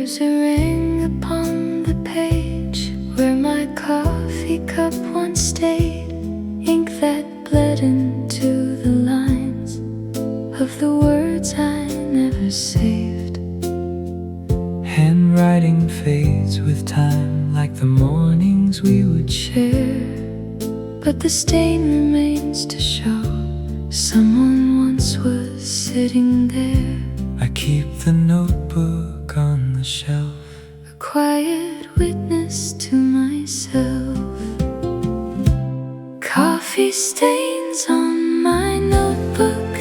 There's a ring upon the page where my coffee cup once stayed, ink that bled into the lines of the words I never saved. Handwriting fades with time, like the mornings we would share, but the stain remains to show someone once was sitting there. I keep the notebook on the shelf, a quiet witness to myself. Coffee stains on my notebook,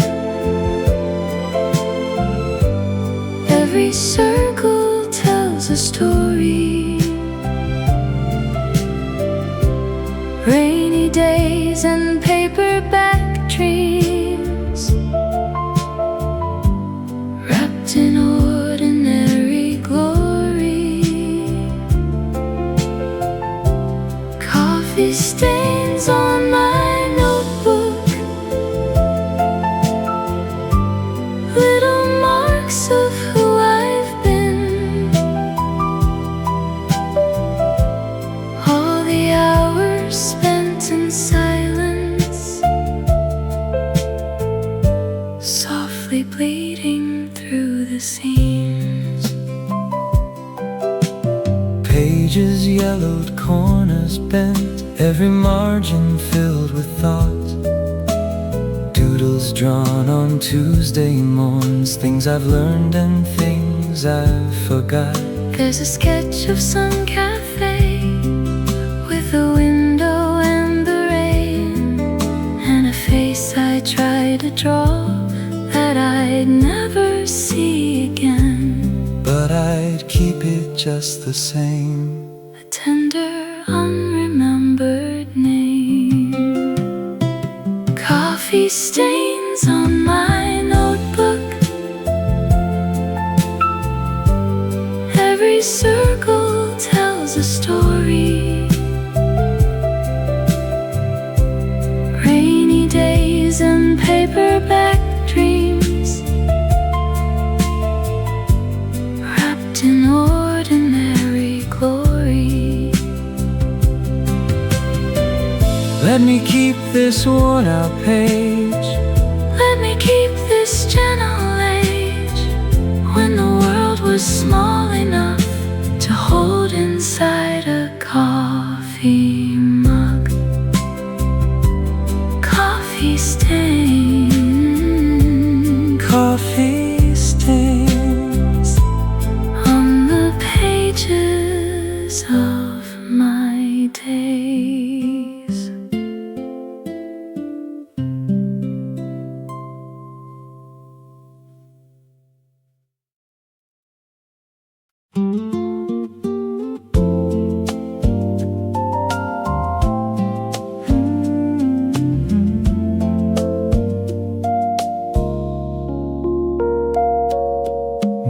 every circle tells a story. Rainy days and paperback dreams, wrapped in ordinary glory. Coffee stains on my notebook, little marks of who I've been. All the hours spent in silence, softly bleeding through the seams. pages yellowed, corners bent, every margin filled with thought. Doodles drawn on Tuesday morns, things I've learned and things I've forgot. There's a sketch of some cafe with a window and the rain, and a face I tried to draw that I'd never see again. But I'd keep it just the same. A tender, unremembered name. Coffee stains on my notebook, every circle tells a story. Rainy days and paperback dreams, wrapped in ordinary glory. Let me keep this worn-out page, let me keep this gentle age, when the world was small enough to hold inside a coffee mug. Coffee stain, coffee stains on the pages of my days.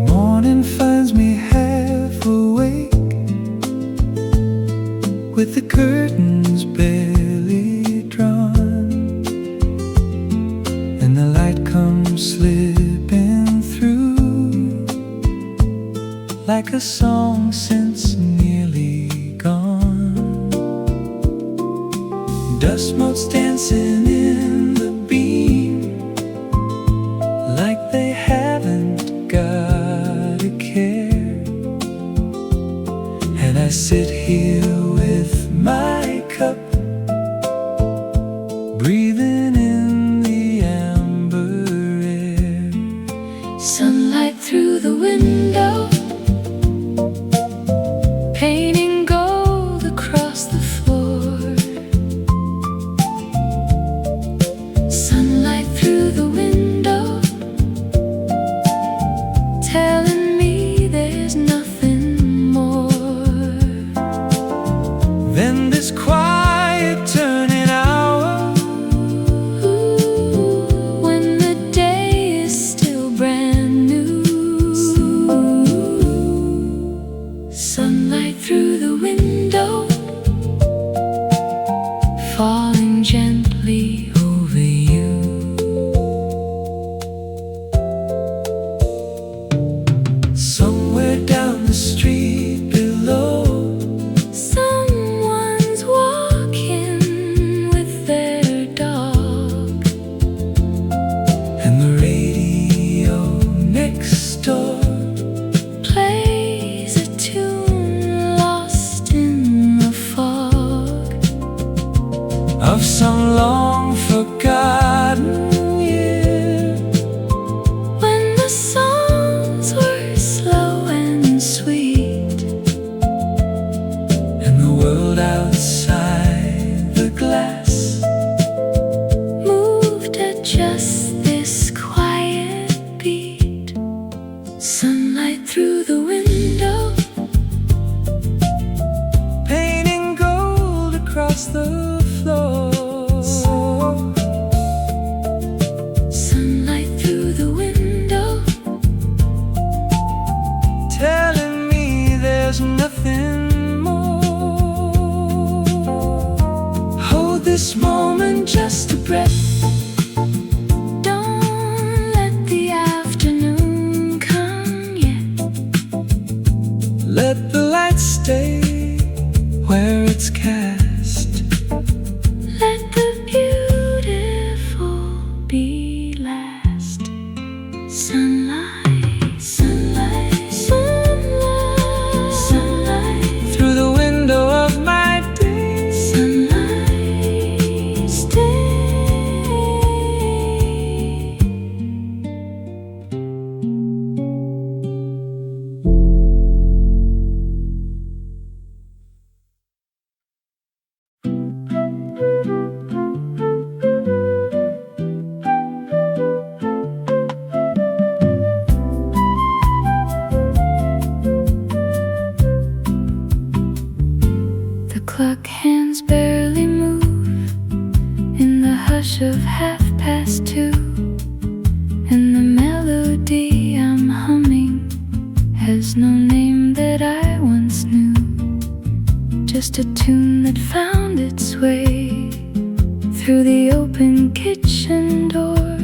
Morning finds me half awake, with the curtains barely drawn, and the light comes slipping through, like a song since nearly gone. Dust motes dancing in the beam, like they haven't got a care. And I sit here with my cup, breathing in the amber air. Sunlight through the window, painting gold across the floor. Sunlight through the window, telling me there's nothing more. Then this quiet turning hour, Ooh, when the day is still brand new. Sunlight through the window, painting gold across the floor. sunlight through the window, Telling me there's nothing more. Hold this moment just a breath. don't let the afternoon come yet. Let the light stay where it's cast. Let the beautiful be last. Sunlight, sunlight, sunlight, sunlight, Through the window of my day, sunlight, stay. The clock hands barely move in the hush of 2:30, and the melody I'm humming has no name that I once knew. Just a tune that found its way through the open kitchen door.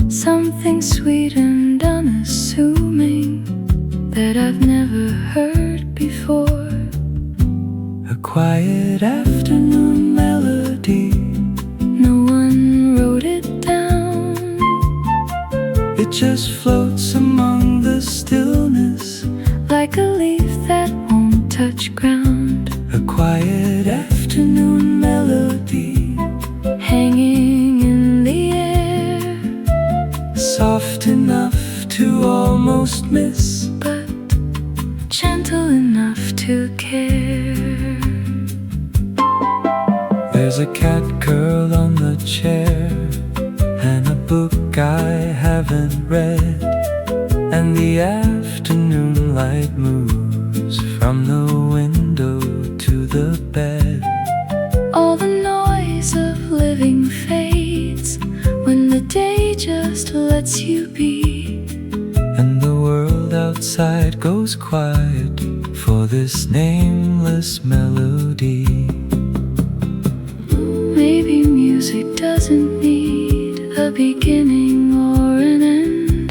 Something sweet and unassuming that I've never heard before. a quiet afternoon melody. No one wrote it down. It just floats among the stillness. Like a leaf that won't touch ground, A quiet afternoon melody, hanging in the air, soft enough to almost miss, but gentle enough to care. There's a cat curled on the chair, and a book I haven't read, and the afternoon light moves from the window to the bed. All the noise of living fades when the day just lets you be. And the world outside goes quiet for this nameless melody. Maybe music doesn't need a beginning or an end.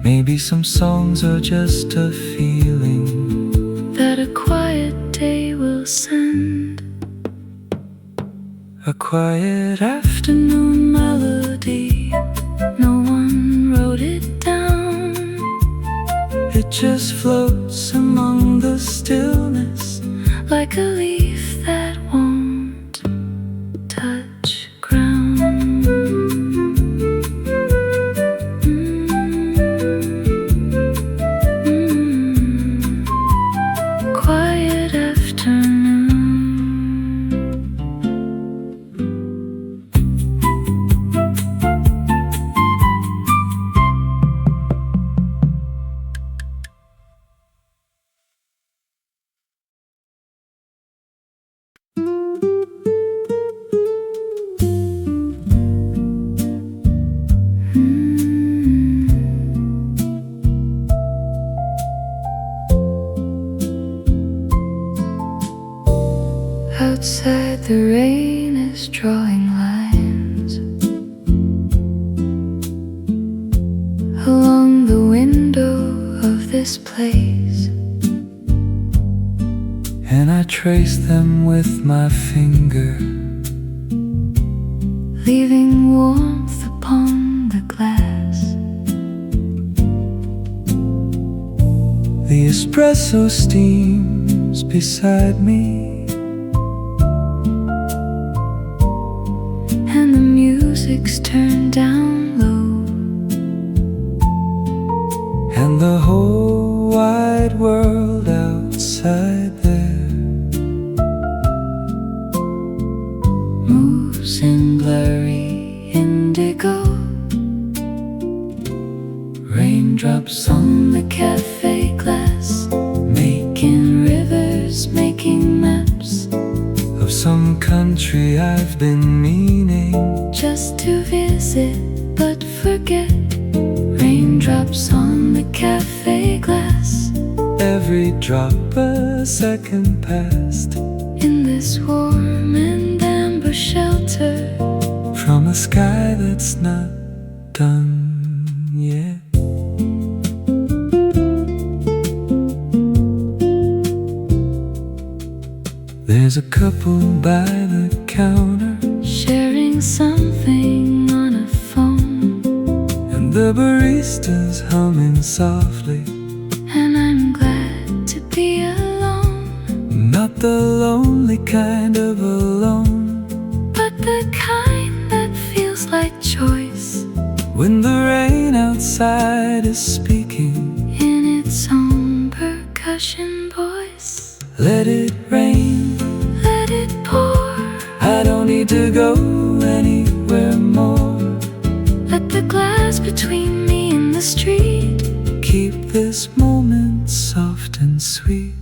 Maybe some songs are just a feeling that a quiet day will send. a quiet Afternoon melody, no one wrote it down. It just floats among the stillness, Like a leaf that won't touch ground. Quiet afternoon. Outside the rain is drawing lines along the window of this place, and I trace them with my finger, leaving warmth upon the glass. The espresso steams beside me, and the music's turned down low, and the whole wide world outside there moves in blurry indigo. Raindrops on the cafe glass, making rivers, making maps of some country I've been meaning just to visit but forget. Raindrops on the cafe glass, every drop a second past in this warm and amber shelter from a sky that's not done yet. There's a couple by the counter sharing something on a phone, and the barista's humming softly. And I'm glad to be alone, Not the lonely kind of alone, but the kind that feels like choice when the rain outside is speaking in its own percussion voice. Let it rain, Let it pour, I don't need to go anywhere more. let the glass between me and the street Keep this moment soft and sweet.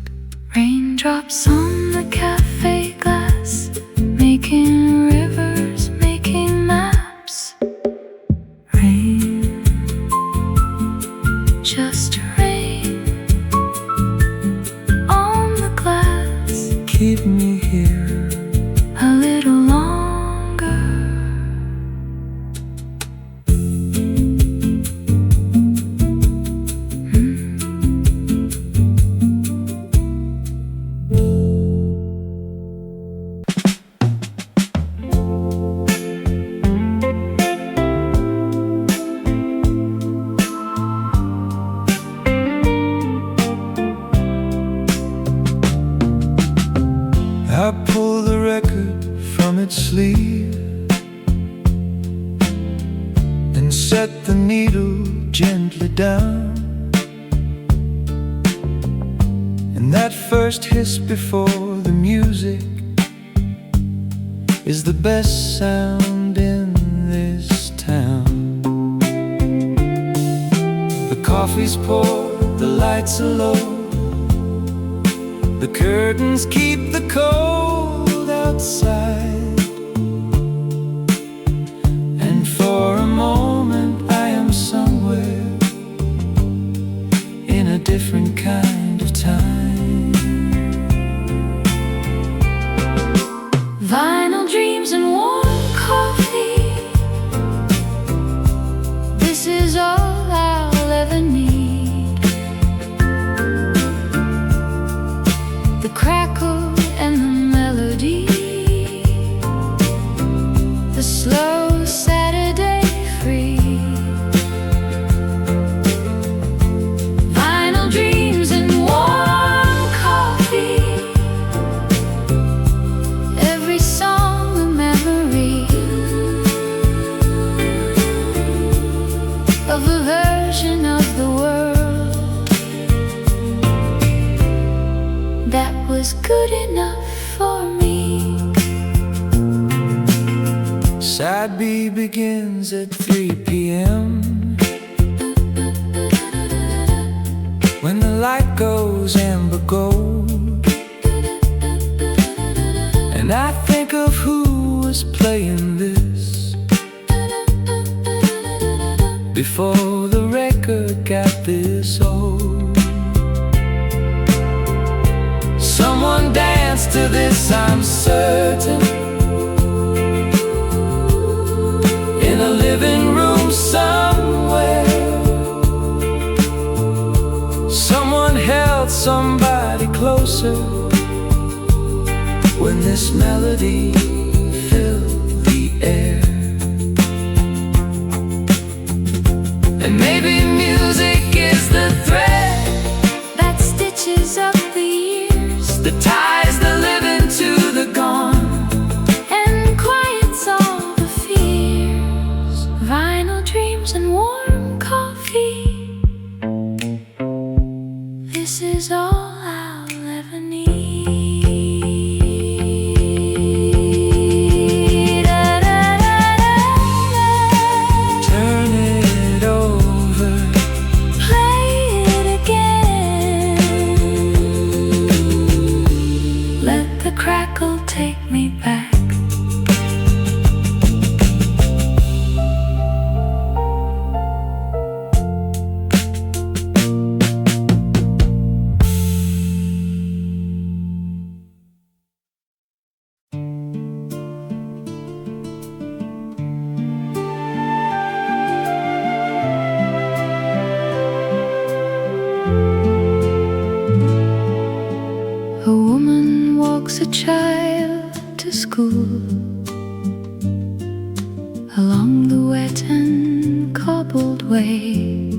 Raindrops on the cafe glass, making rivers, making maps. Rain, just rain on the glass. Keep me here A little longer. I pull the record from its sleeve and set the needle gently down. And that first hiss before the music is the best sound in this town. The coffee's poured, the lights are low, the curtains keep the cold outside. And for a moment I am somewhere in a different kind of time. Vinyl dreams and warm coffee, this is all I'll ever need. The crackle and the melody, the slow Saturday free. Vinyl dreams and warm coffee, every song a memory of a version of the world that was good enough for me. Side B begins at 3 p.m. when the light goes amber gold, and I think of who was playing this before the record got this old. Someone danced to this, I'm certain, in a living room somewhere. Someone held somebody closer when this melody filled the air. And maybe music is the thread That stitches up the years that ties the living to the gone. and quiets all the fears. Vinyl dreams and warm coffee, this is all I'll ever need. Da-da-da-da-da. Turn it over, child to school. Along the wet and cobbled way,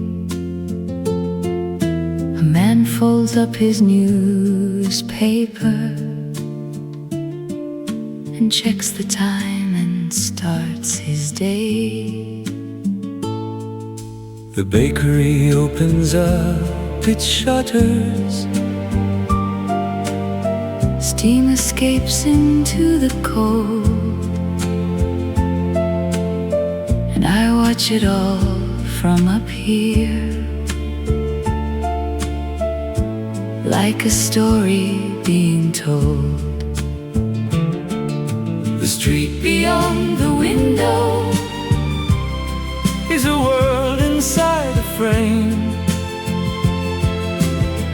a man folds up his newspaper and checks the time and starts his day. The bakery opens up its shutters. Steam escapes into the cold, and I watch it all from up here, like a story being told. The street Beyond the window is a world inside a frame,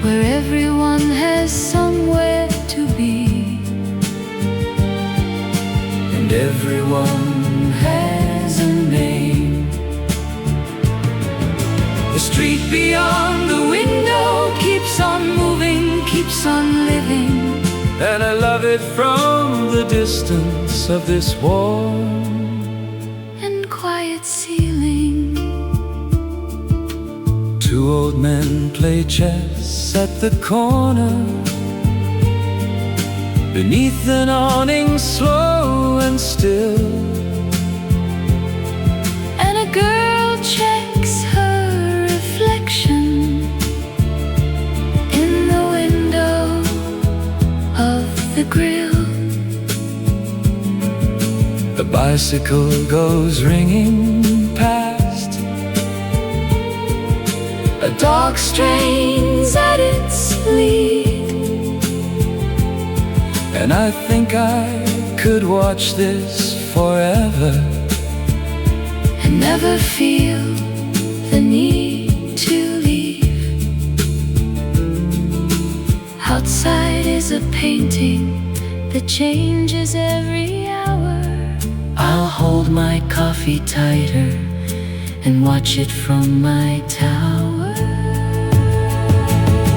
where everyone has somewhere to be, and everyone has a name. the street beyond the window keeps on moving, keeps on living. And I love it from the distance of this warm And quiet ceiling. Two old men play chess at the corner, beneath an awning, slow and still. And a girl checks her reflection in the window of the grill. A bicycle goes ringing past, A dog strains at its lead, and I think I could watch this forever and never feel the need to leave. Outside is a painting that changes every hour. I'll hold my coffee tighter and watch it from my tower.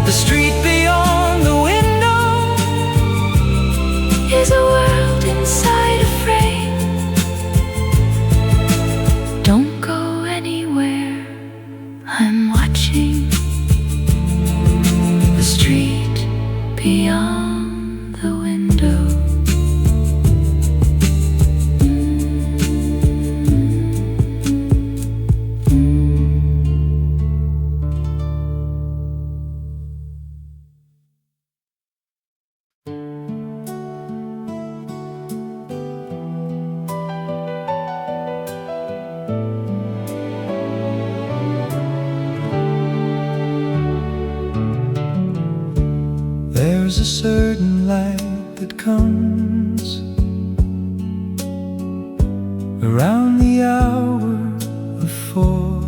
The street beyond the window Is a world inside a frame. Don't go anywhere, I'm watching the street beyond the window. There's a certain light that comes around the hour of 4,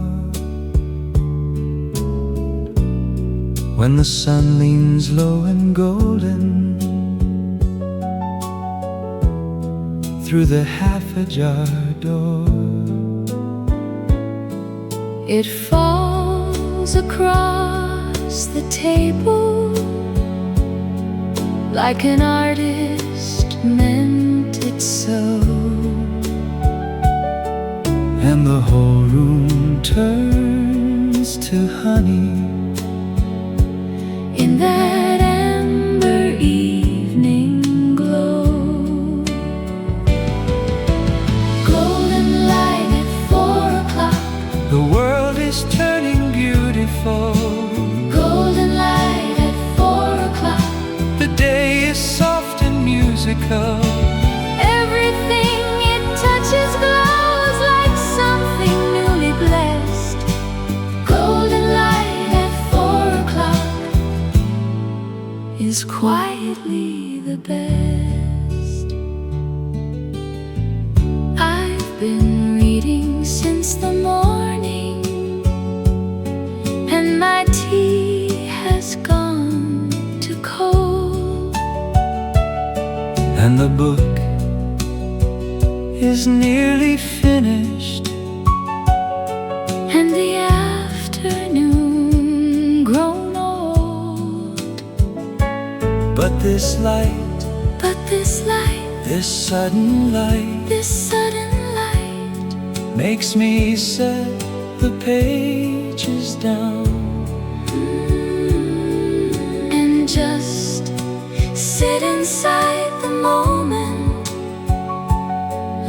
when the sun leans low and golden through the half-ajar door. It falls across the table like an artist meant it so, and the whole room turns to honey in that amber evening glow. Golden light at 4 o'clock. The world is turning beautiful. Golden light at 4 o'clock. The day is soft and musical. Everything it touches glows like something newly blessed. Golden light at 4 o'clock is quietly the best. I've been reading since the morning, and my tea has gone to cold. And the book is nearly finished, And the afternoon grown old. but this light But This sudden light makes me set the pages down and just sit inside the moment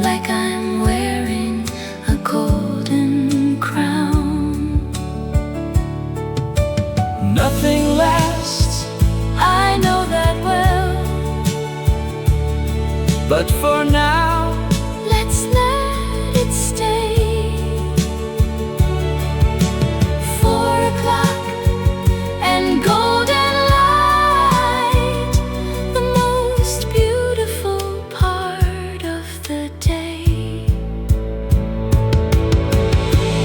like I'm wearing a golden crown. Nothing lasts, I know that well, but for now let's let it stay. 4 o'clock and golden light, the most beautiful part of the day.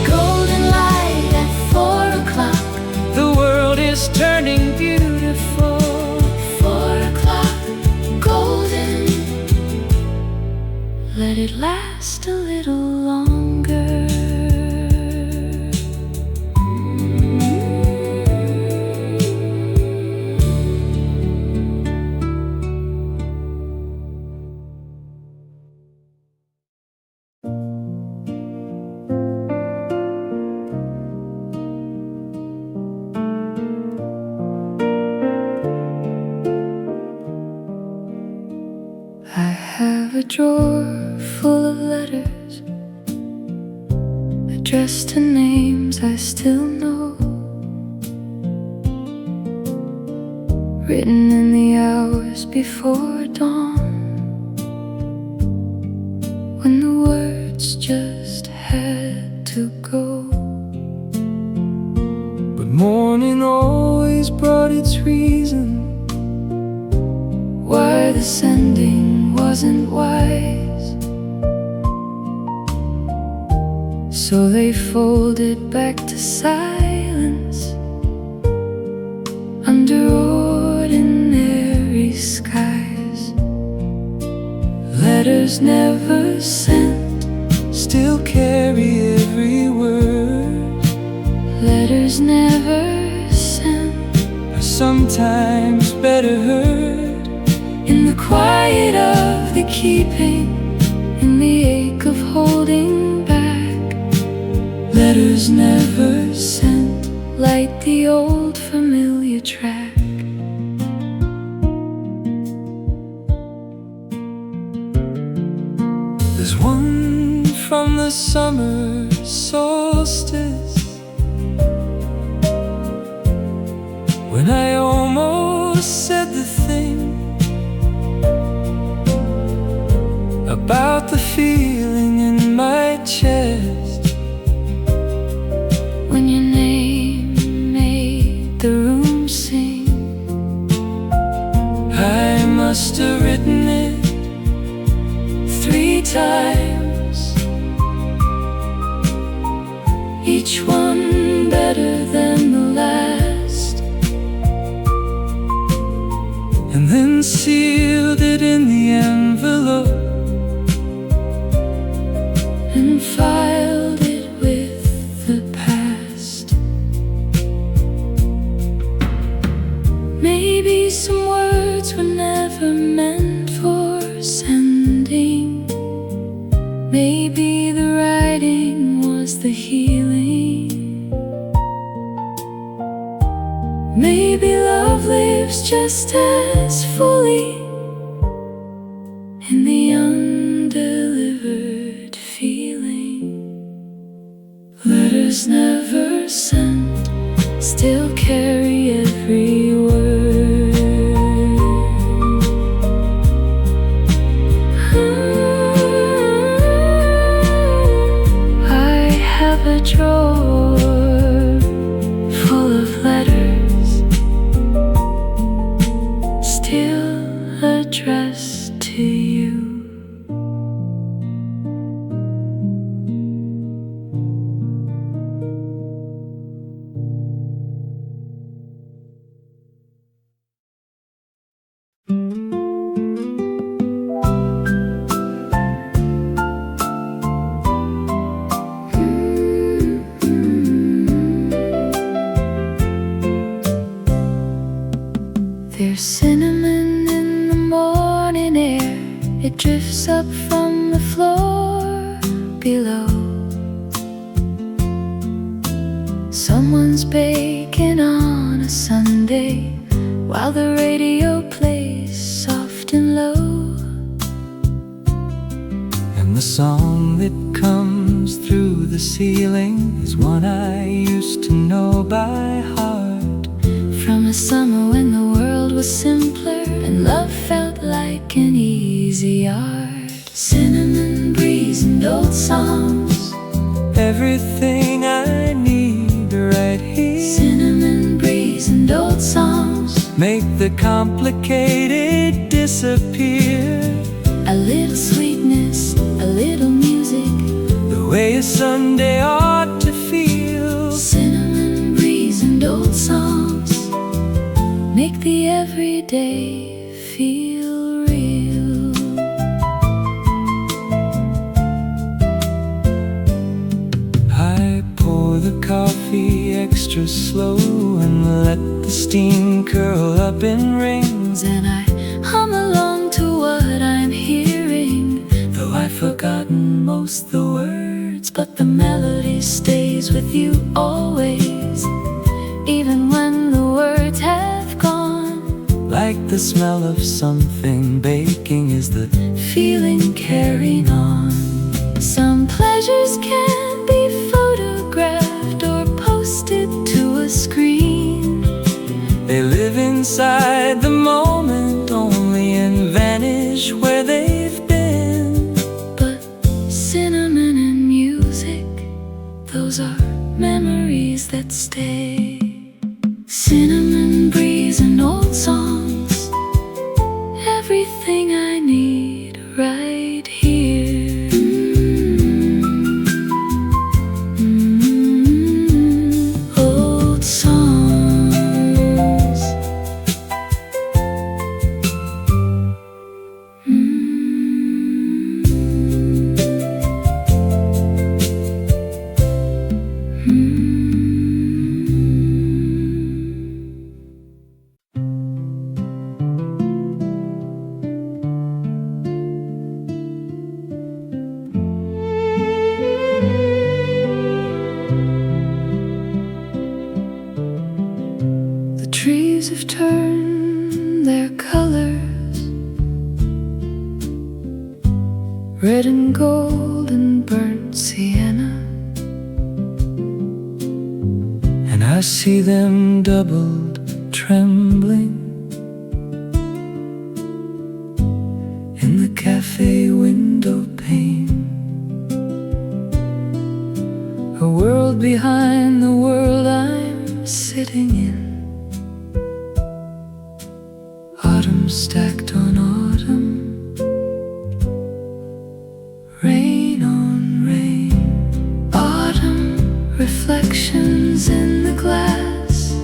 Golden light at 4 o'clock, the world is turning beautiful. 4 o'clock, golden. Let it last a little longer. I have a drawer full of letters addressed to names I still know, written in the hours before dawn, when the words just had to go. But morning always brought its reason Why the sending wasn't wise, so they folded back to silence under ordinary skies. Letters never sent still carry every word. Letters never sent Are sometimes better heard in the quiet of the keeping, in the ache of holding back. Letters never Sent light the old familiar track. There's one from the summer solstice, when I almost said the thing about the feeling in my chest, When your name made the room sing. I must have written it 3 times, each one better than the last, and then sealed it in the envelope and filed it with the past. Maybe some words were never meant for sending. Maybe the writing was the healing. Maybe love lives just as fully in the undelivered feeling. Letters never sent still carry every word. I have a drawer full of letters still addressed to you. It drifts up from the floor below. Someone's baking on a Sunday while the radio plays soft and low. And the song that comes through the ceiling is one I used to know by heart. From a summer when the world was simpler and love felt like an easy art. Cinnamon breeze and old songs, Everything I need right here. cinnamon breeze and old songs. Make the complicated disappear. A little sweetness, a little music, The way a Sunday ought to feel. cinnamon breeze and old songs make the everyday feel real. I pour the coffee extra slow and let the steam curl up in rings. And I hum along to what I'm hearing, Though I've forgotten most the words, but the melody stays with you always, even when the words have gone. like the smell of something baking is the Feeling carrying on. Some pleasures can't be photographed or posted to a screen. They live inside the moment only and vanish where they've been. But cinnamon and music, those are memories that stay. Cinnamon breeze and old songs, everything I need right here. Old songs. The trees have turned their colors, red and gold and burnt sienna. And I see them doubled, trembling in the cafe window pane. A world behind the world I'm sitting in. Autumn stacked on autumn, rain on rain. Autumn reflections in the glass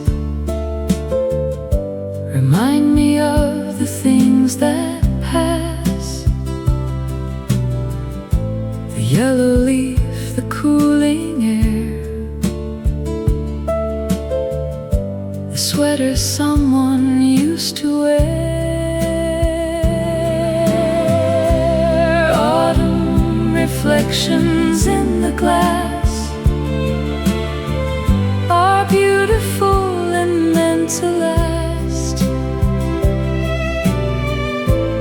remind me of the things that pass. The yellow leaf, the cooling air, the sweater someone used to wear. Autumn reflections in the glass are beautiful and meant to last,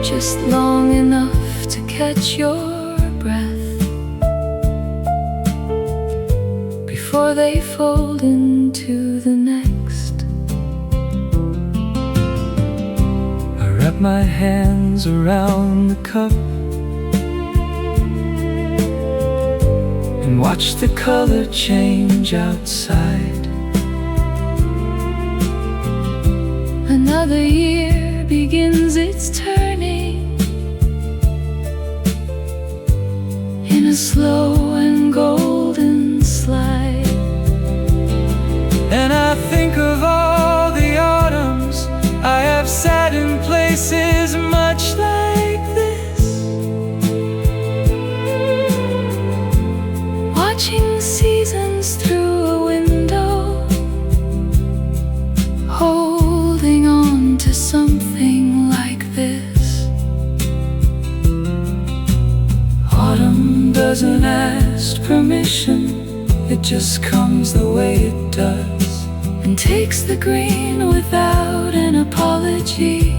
just long enough to catch your breath before they fold into the next. I wrap my hands around the cup and watch the color change outside. Another year begins its turning in a slow and golden slide. And I think of all the autumns I have sat in places much like this, Watching seasons through a window, holding on to something like this. just comes the way it does and takes the green without an apology,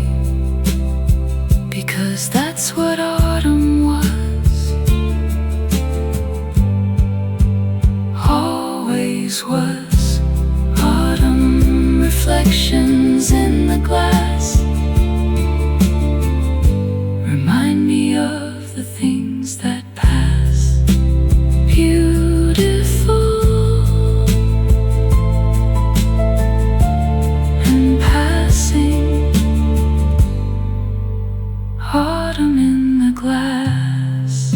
because that's what autumn was, always was. Autumn reflections in the glass remind me of the things that pass. Beautiful and passing. Autumn in the glass.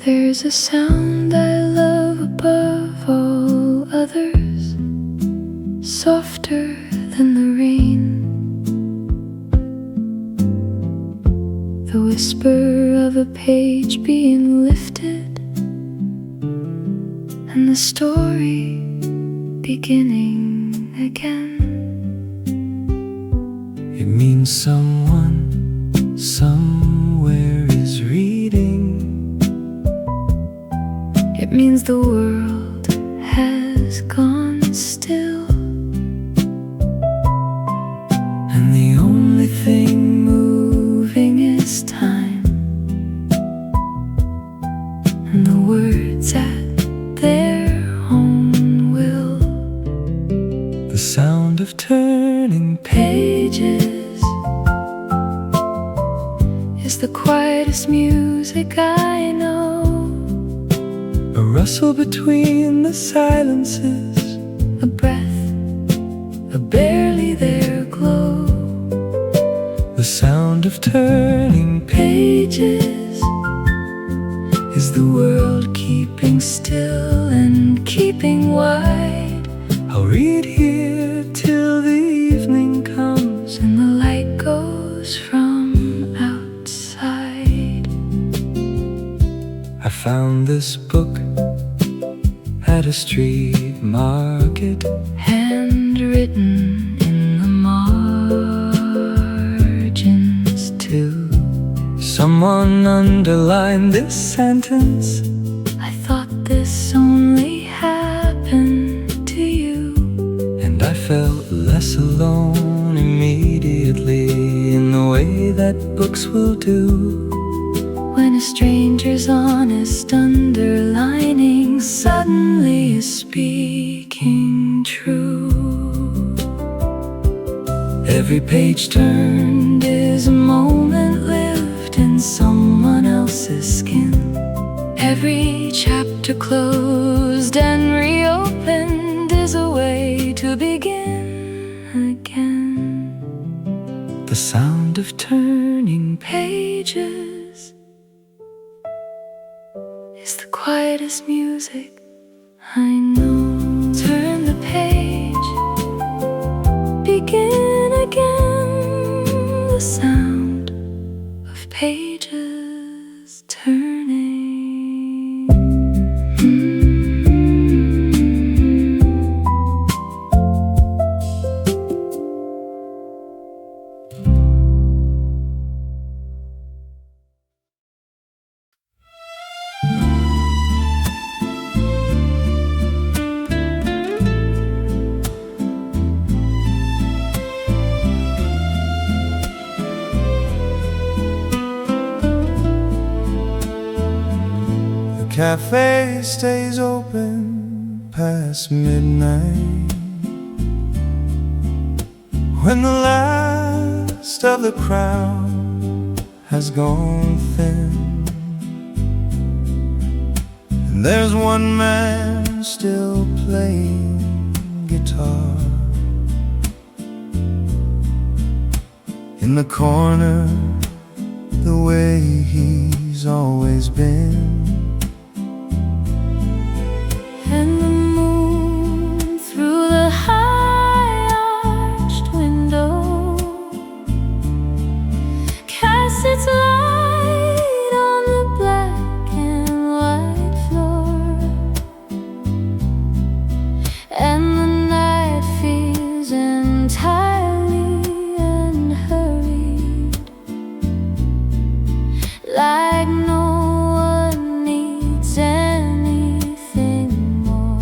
There's a sound I love above all others, softer than the rain, the whisper of a page being lifted, and the story beginning again. It means someone somewhere is reading. It means the world has gone still, And the only thing moving is time, and the words at their own will. the sound of turning Pages is the quietest music I know. a rustle between the silences, A breath, a barely there glow. the sound of turning Pages is the world keeping still and keeping wide. I'll read here till the evening comes, And the light goes from outside. I found this book at a street market, Handwritten in the margins too. someone underlined this sentence, I thought this only happened to you. and I felt less alone immediately, in the way that books will do. When a stranger's honest underlining suddenly is speaking true. Every page Turned is a moment lived in someone else's skin. Every chapter closed and reopened is a way to begin again. the sound of turning Pages is the quietest music I know. Turn the page, begin again. The sound of pages turning. The cafe stays open past midnight, when the last of the crowd has gone thin, and there's one man still playing guitar in the corner, the way he's always been. And the moon through the high arched window like no one needs anything more.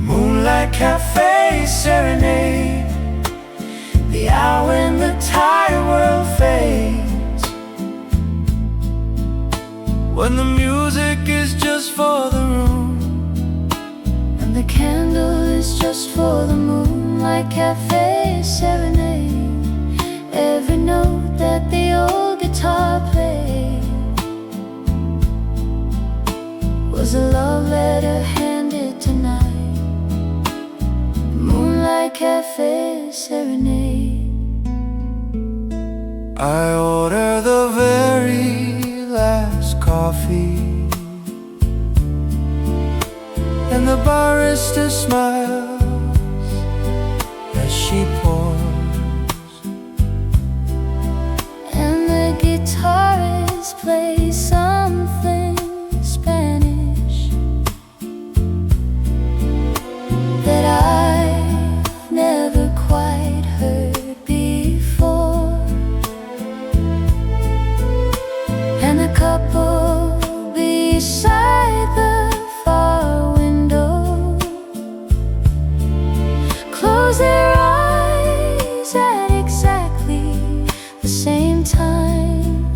Moonlight Café, Serenade, the hour when the tired world fades, when the music is just for the room and the candle is just for the Moonlight Café, Serenade. Every note that the old guitar played was a love letter handed tonight. Moonlight Café, Serenade. I order the very last coffee, and the barista smiles as she pours, and the guitarist plays something Spanish that I've never quite heard before. And the couple beside the far window close their eyes at exactly the same time.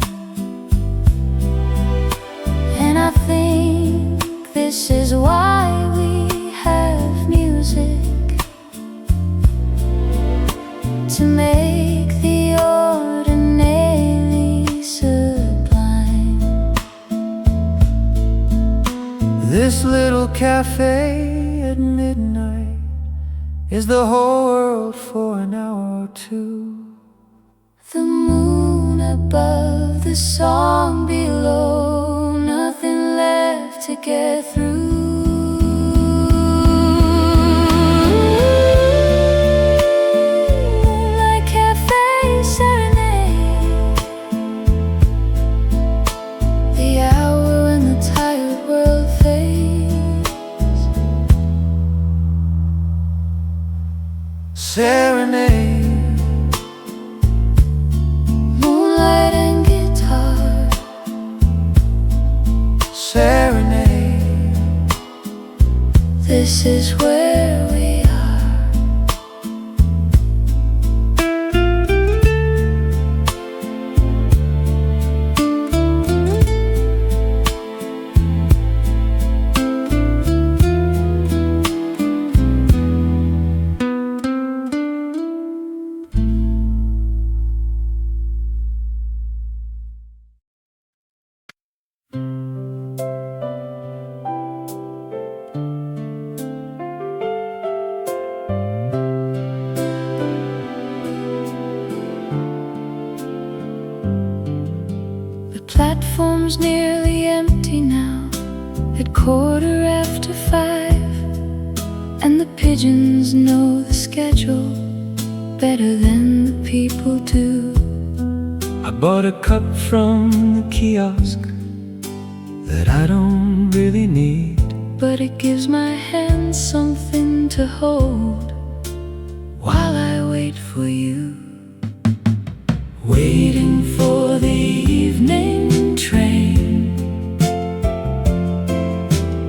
And I think this is why we have music, to make the ordinary sublime. this little cafe at midnight is the whole world for an hour or two. The moon above, the song below, nothing left to get through. Like Cafe Serenade, the hour when the tired world fades. Serenade, Moonlight and guitar, serenade, this is where we are. The platform's nearly empty now, at 5:15, and the pigeons know the schedule better than the people do. I bought a cup from the kiosk that I don't really need, But it gives my hand something to hold while I wait for you. waiting for the evening train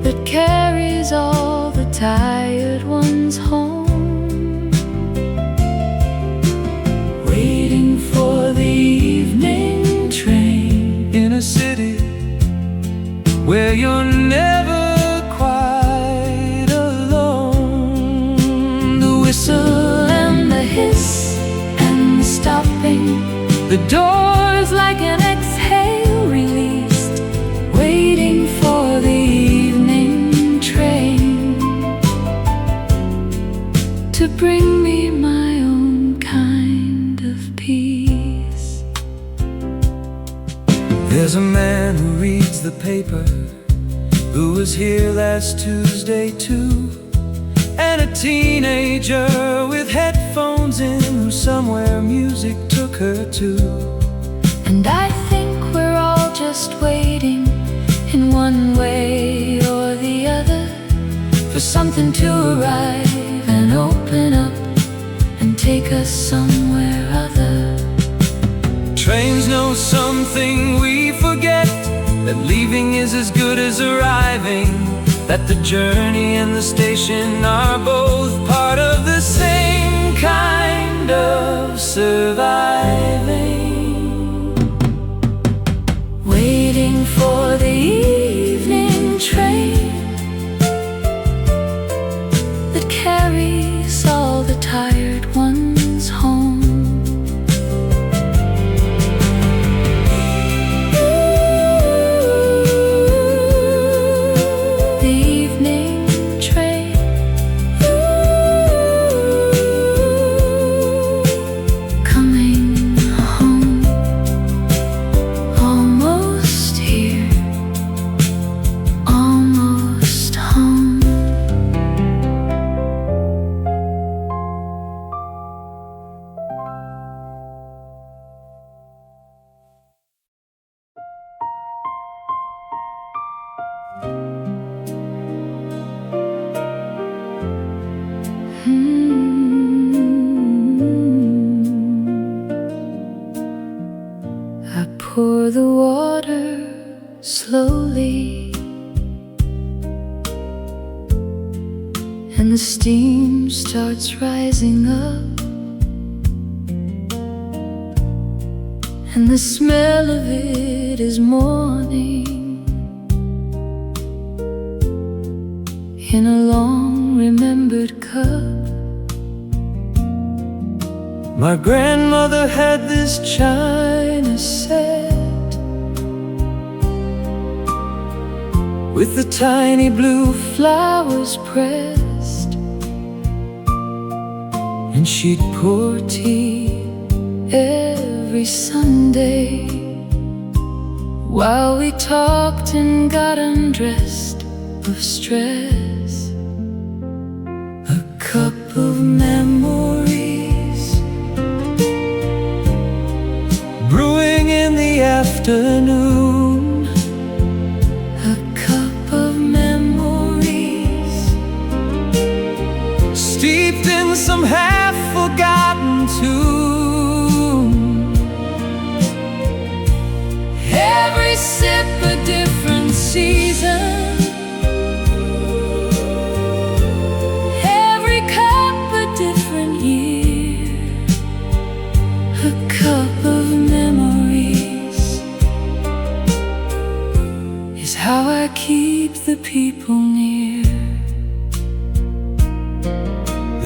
that carries all the tired ones home. waiting for the evening train in a city where you're never quite alone. The whistle And the hiss and the stopping, the doors like an exhale released, waiting for the evening train to bring me my own kind of peace. There's a man who reads the paper, who was here last Tuesday too, and a teenager with headphones in, who somewhere music took her to. And I think we're all just waiting, in one way or the other, for something to arrive and open up and take us somewhere other. Train trains know something we forget, that leaving is as good as arriving, that the journey and the station are both part of the same kind of surviving. Waiting for the evening train that carries all the tired ones home. The evening train, coming home, almost here, almost home. I pour the water slowly, and the steam starts rising up, and the smell of it is morning in a long remembered cup. My grandmother had this china set with the tiny blue flowers pressed, and she'd pour tea every Sunday while we talked and got undressed of stress. A cup of memories brewing in the afternoon. A cup of memories Steeped in some half-forgotten tune. every sip a different season, every cup a different year. A cup of memories is how I keep the people near.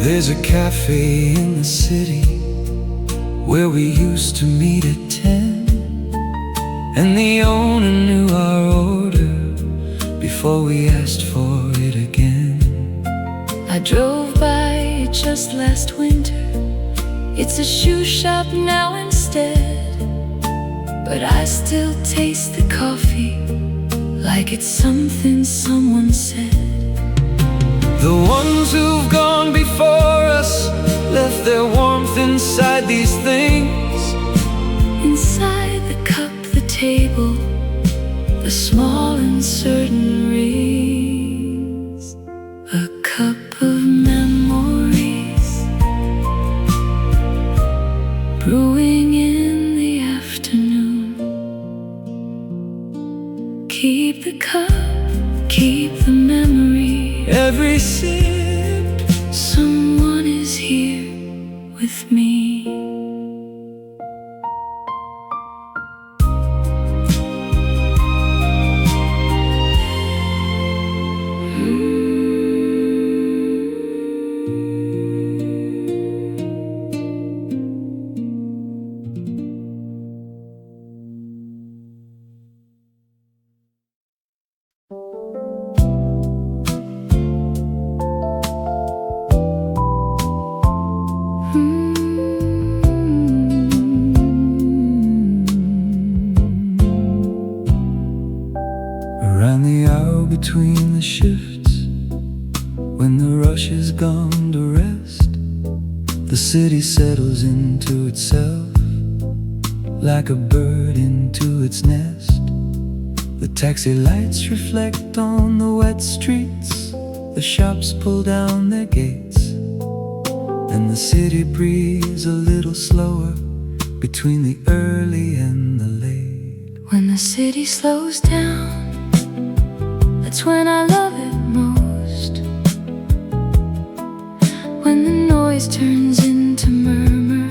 There's a cafe in the city where we used to meet at 10, and the owner knew our order before we asked for it again. I drove by it just last winter. It's a shoe shop now instead, but I still taste the coffee like it's something someone said. The ones who've gone before us left their warmth inside these things. Inside the cup, the table, the small uncertain rings. A cup of memories brewing in the afternoon. Keep the cup, keep the memory. Every sip, Someone is here with me. around the hour between the shifts, when the rush has gone to rest, the city settles into itself like a bird into its nest. The taxi lights reflect on the wet streets, the shops pull down their gates, and the city breathes a little slower between the early and the late. When the city slows down, that's when I love it most. When the noise turns into murmur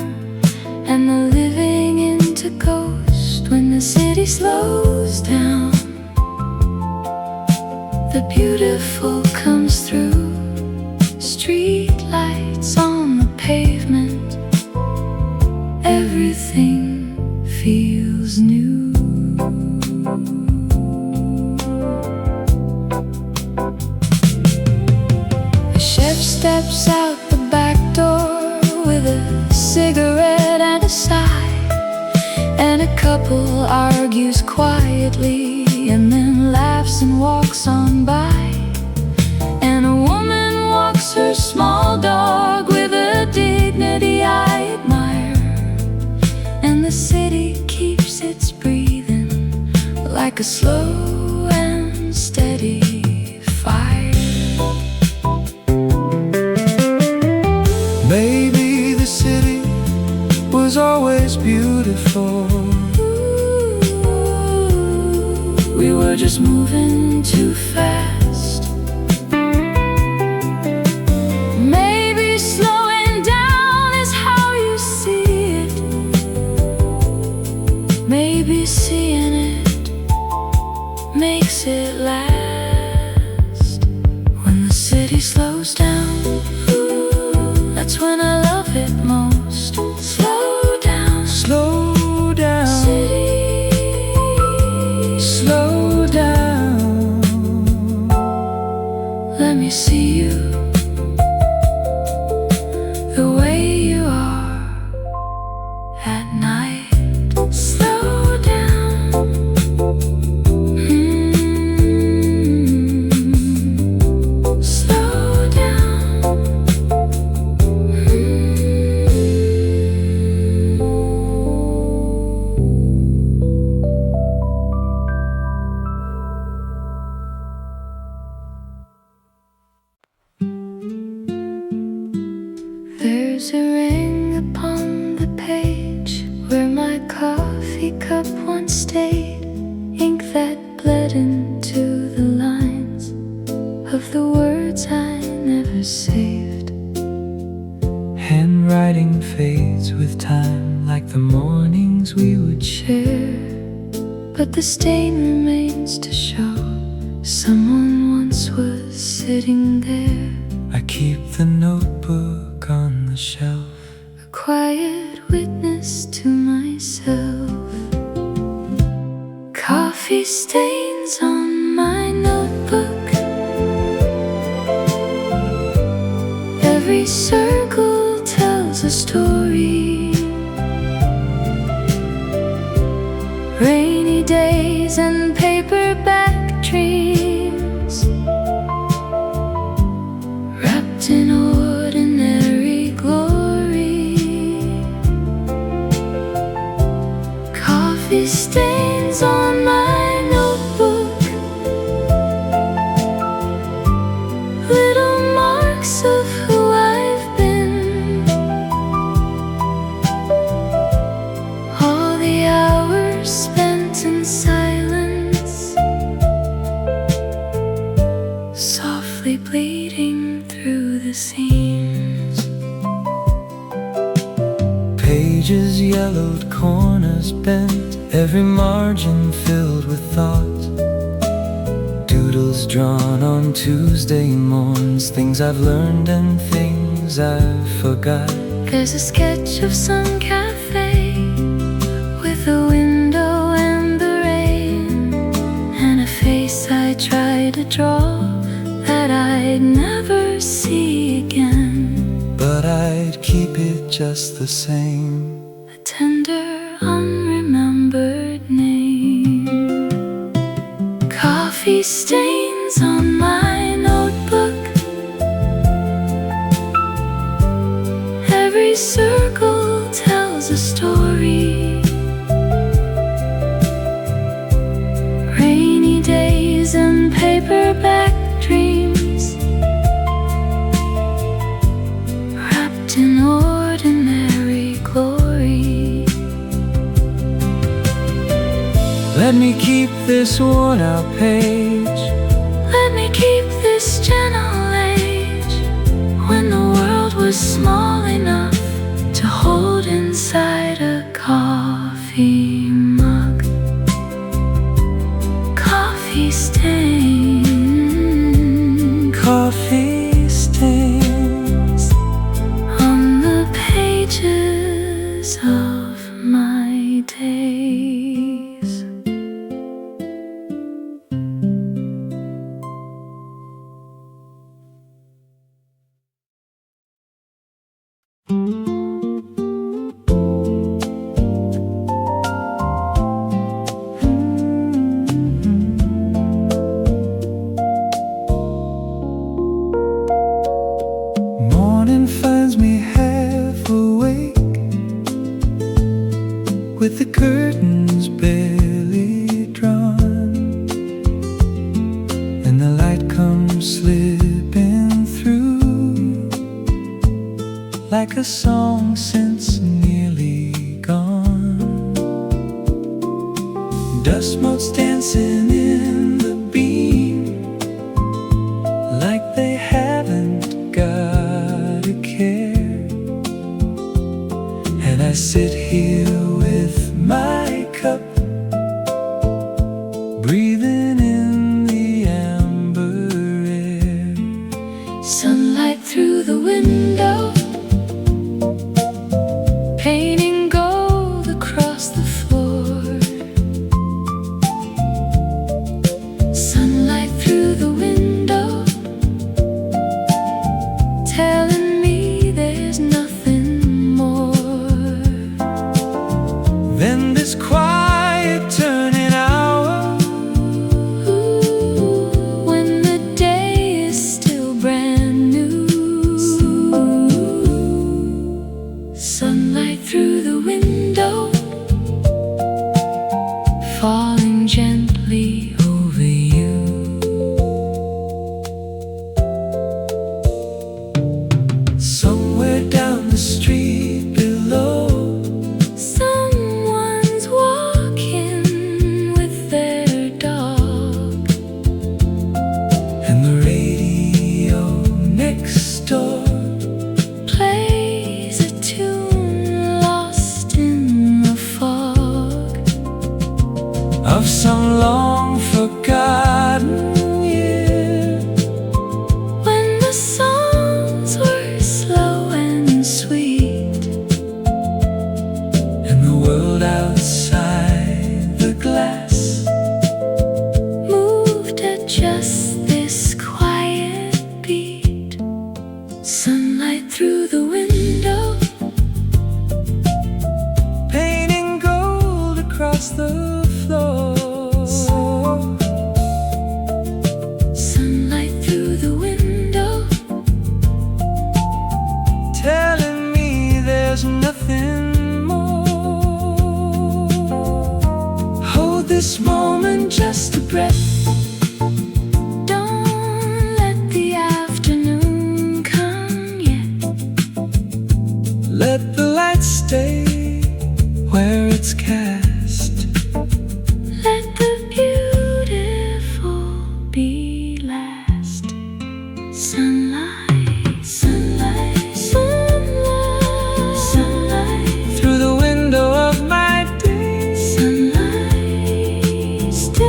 and the living into ghost. When the city slows down, the beautiful comes through. Street lights on the pavement, everything feels new. The chef steps out the back door with a cigarette and a sigh, and a couple argues quietly and then laughs and walks on by. And a woman walks her small dog with a dignity I admire. And the city keeps its breathing like a slow and steady fire. Maybe the city was always beautiful. We were just moving too fast. Maybe slowing down is how you see it. Maybe seeing it makes it last. When the city slows down, that's when I love it most. Slow down, Slow down, city. slow down. Let me see you the way you are at night. Slow down. Slow down. There's a ring upon the page where my coffee cup once stayed, ink that bled into the lines of the words I never saved. Handwriting fades with time, like the mornings we would share. But the stain remains to show someone once was sitting there. I keep the notebook on the shelf. A quiet witness to myself. Coffee stains on my notebook. Every circle tells a story. Rainy days and paperback dreams, wrapped in ordinary glory. Coffee stains on my notebook, little marks of who I've been. All the hours spent in silence, softly bleeding through the seams. Pages yellowed, corners bent, every margin filled with thought. Doodles drawn on Tuesday morns, things I've learned and things I've forgot. There's a sketch of some cafe with a window and the rain, and a face I try to draw that I'd never see again. But I'd keep it just the same. A tender, unremembered name. Coffee stains on my notebook. Every circle tells a story. Rainy days and paperback dreams, wrapped in ordinary glory. Let me keep this worn out page. Let me keep this gentle age, when the world was small enough to hold inside a coffee mug. Coffee stain, Coffee stains on the pages of my days. Morning finds me half awake, with the curtains barely drawn, and the light comes slipping through, like a song since nearly gone. Dust motes dancing in the beam, like they haven't got a care. And I sit here with my cup, breathing in the amber air. Sunlight through the window, painting gold across the floor. Sunlight through the window, telling me there's nothing more. Then this quiet turning hour, When the day is still brand new. Sunlight through the window, falling gently over you. somewhere down the street below, Someone's walking with their dog, and the radio next door plays a tune lost in the fog of some long forgotten year, when the songs were slow and sweet, and the world outside the glass moved at just this quiet beat. Sunlight through the window, painting gold across the floor. sunlight through the window, Telling me there's nothing more. Hold this moment just a breath. don't let the afternoon come yet. Let the light stay where it's cast. Let the beautiful be last. Sunlight, sunlight, sunlight, sunlight, Through the window of my day, sunlight, stay.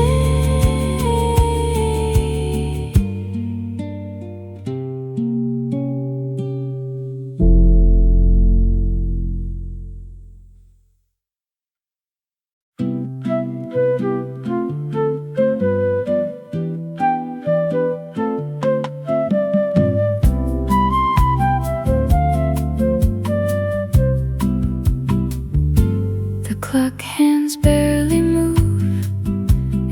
The clock hands barely move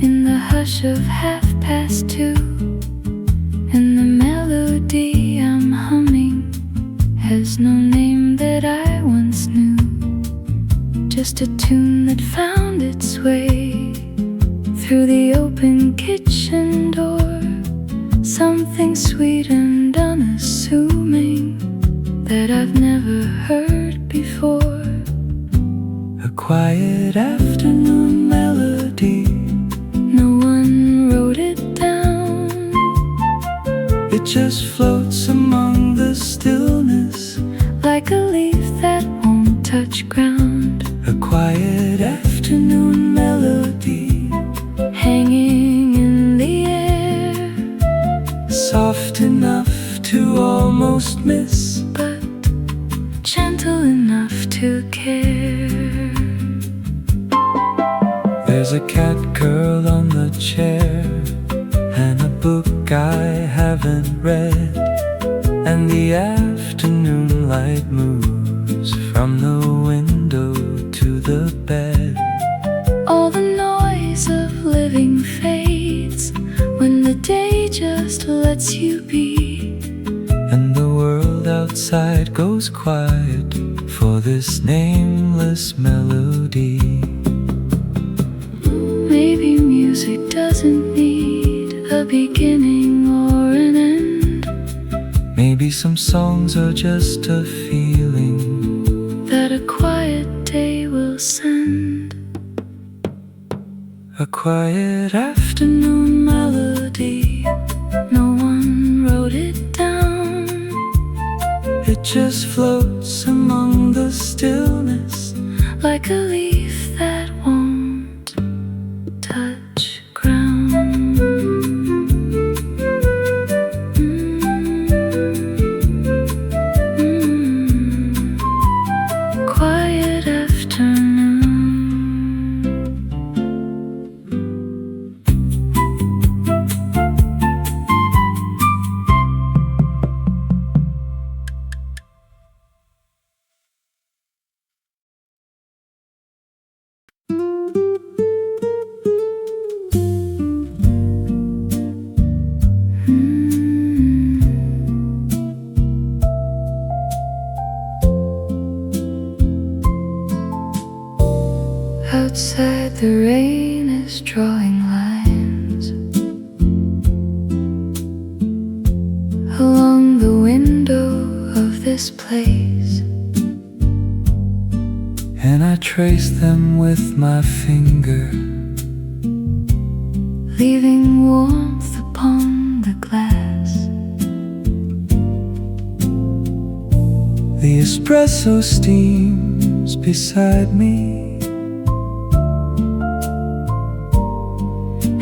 in the hush of 2:30, and the melody I'm humming has no name that I once knew. Just a tune that found its way through the open kitchen door. Something sweet and unassuming that I've never heard before. a quiet afternoon melody just floats among the stillness, like a leaf that won't touch ground. a quiet afternoon melody, Hanging in the air, soft enough to almost miss, but gentle enough to care. There's a cat curled on the chair, and a book I haven't read, and the afternoon light moves from the window to the bed. All the noise of living fades when the day just lets you be, And the world outside goes quiet for this nameless melody. Maybe music doesn't need a beginning or an end. Maybe some songs are just a feeling that a quiet day will send. A quiet Afternoon melody, no one wrote it down. it just floats among the stillness, Like a leaf that won't touch ground. Quiet afternoon. Outside the rain is drawing lines along the window of this place, and I trace them with my finger, leaving warmth upon the glass. the espresso steams beside me,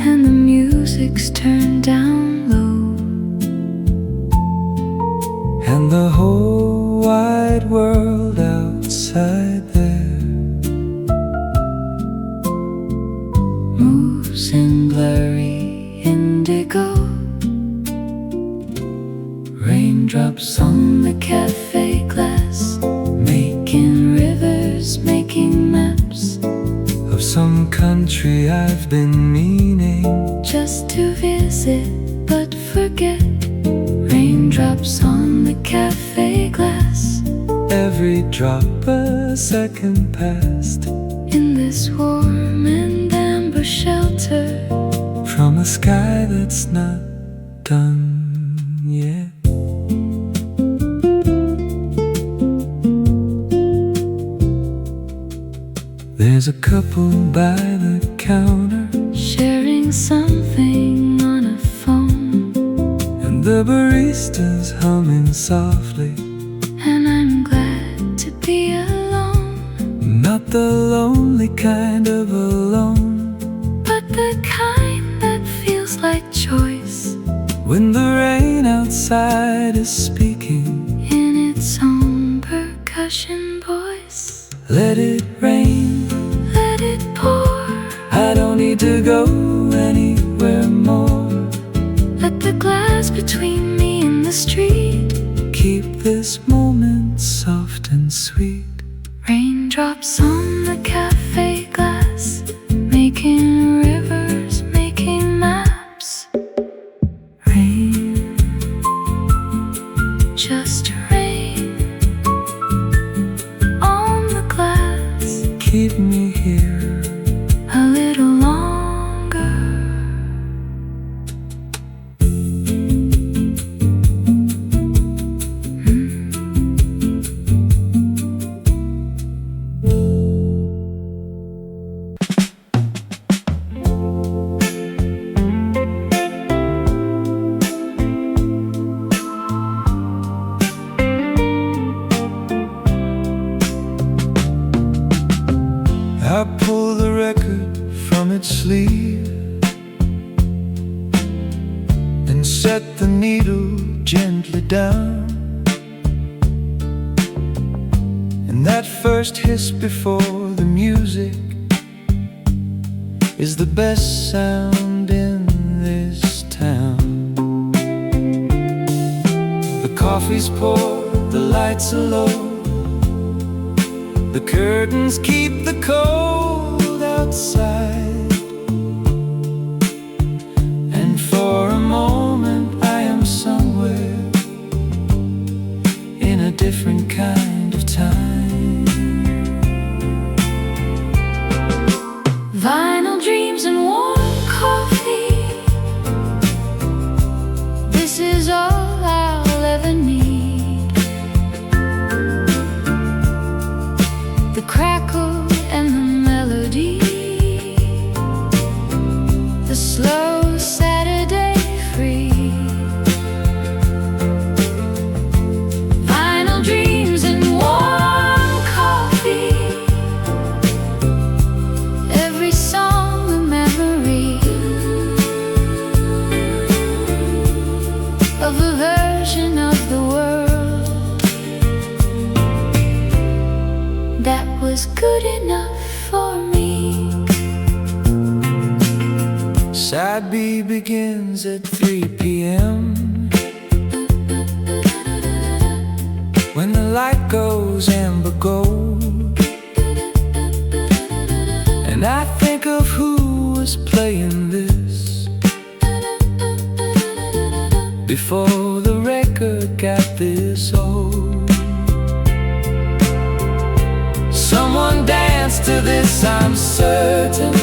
And the music's turned down low, and the whole wide world outside there moves in blurry indigo. Raindrops on the cafe glass, making rivers, making maps of some country I've been meaning just to visit but forget. Raindrops on the cafe glass, every drop a second past, in this warm and amber shelter, from a sky that's not done yet. There's a couple by the counter, sharing something on a phone, and the barista's humming softly. and I'm glad to be alone, Not the lonely kind of alone, but the kind that feels like choice when the rain outside is speaking in its own percussion voice. Let it rain, Let it pour, I don't need to go anywhere more. let the glass between me and the street Keep this moment soft and sweet. Raindrops on the cafe glass, making rivers, making maps. Rain, just rain on the glass, Keep me here, a little longer. its sleeve and set the needle gently down. And that first hiss before the music is the best sound in this town. The coffee's poured, the lights are low, the curtains keep the cold outside. And for a moment I am somewhere in a different kind of time. Vinyl dreams and warm coffee, this is all I'll ever need. The crackle and the melody, the slow Saturday free. Vinyl dreams and warm coffee, every song a memory of a version of the world that was good enough for me. Side B begins at 3 p.m. when the light goes amber gold, and I think of who was playing this before the record got this old. Someone danced to this, I'm certain,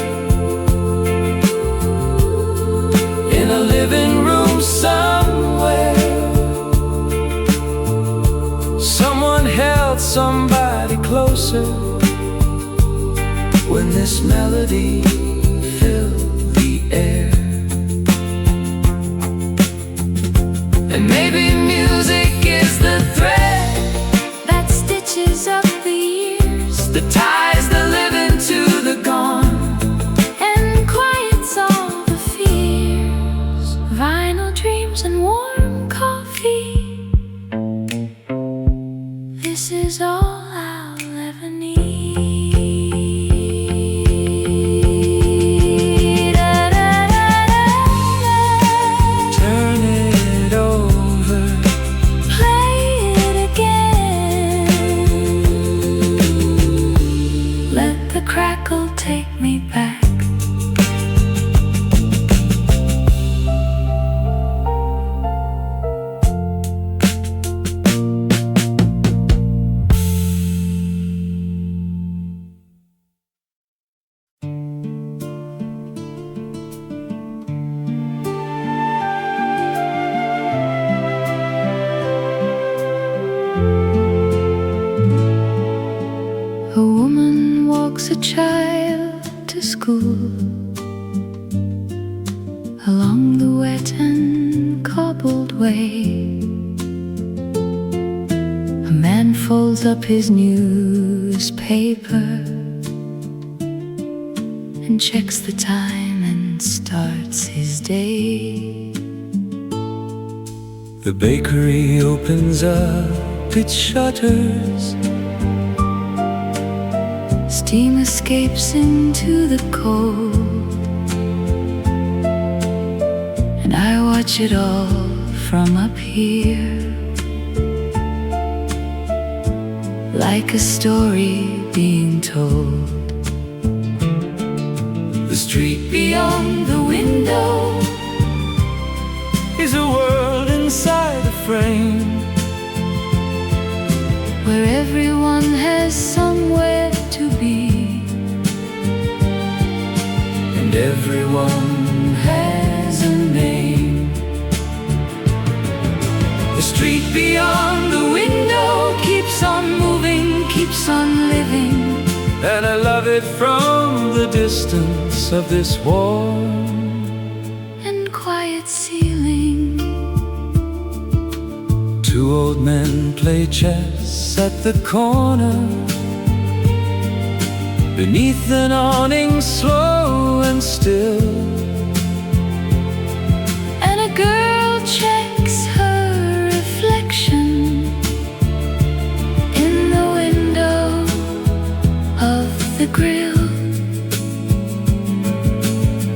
in a living room somewhere. Someone held somebody closer when this melody filled the air. And maybe music is the thread That stitches up the years that ties the living to the gone. and quiets all the fears. Vinyl dreams and warm coffee, this is all I'll ever need. Turn it over, Play it again. Let the crackle take me back. A woman walks a child to school along the wet and cobbled way. A man folds up his newspaper and checks the time and starts his day. the bakery opens up its shutters. Steam escapes into the cold, and I watch it all from up here, like a story being told. The street Beyond the window is a world inside a frame, where everyone has somewhere to be, and everyone has a name. the street beyond the window keeps on moving, keeps on living. And I love it from the distance of this warm And quiet ceiling. Two old men play chess at the corner, beneath an awning slow and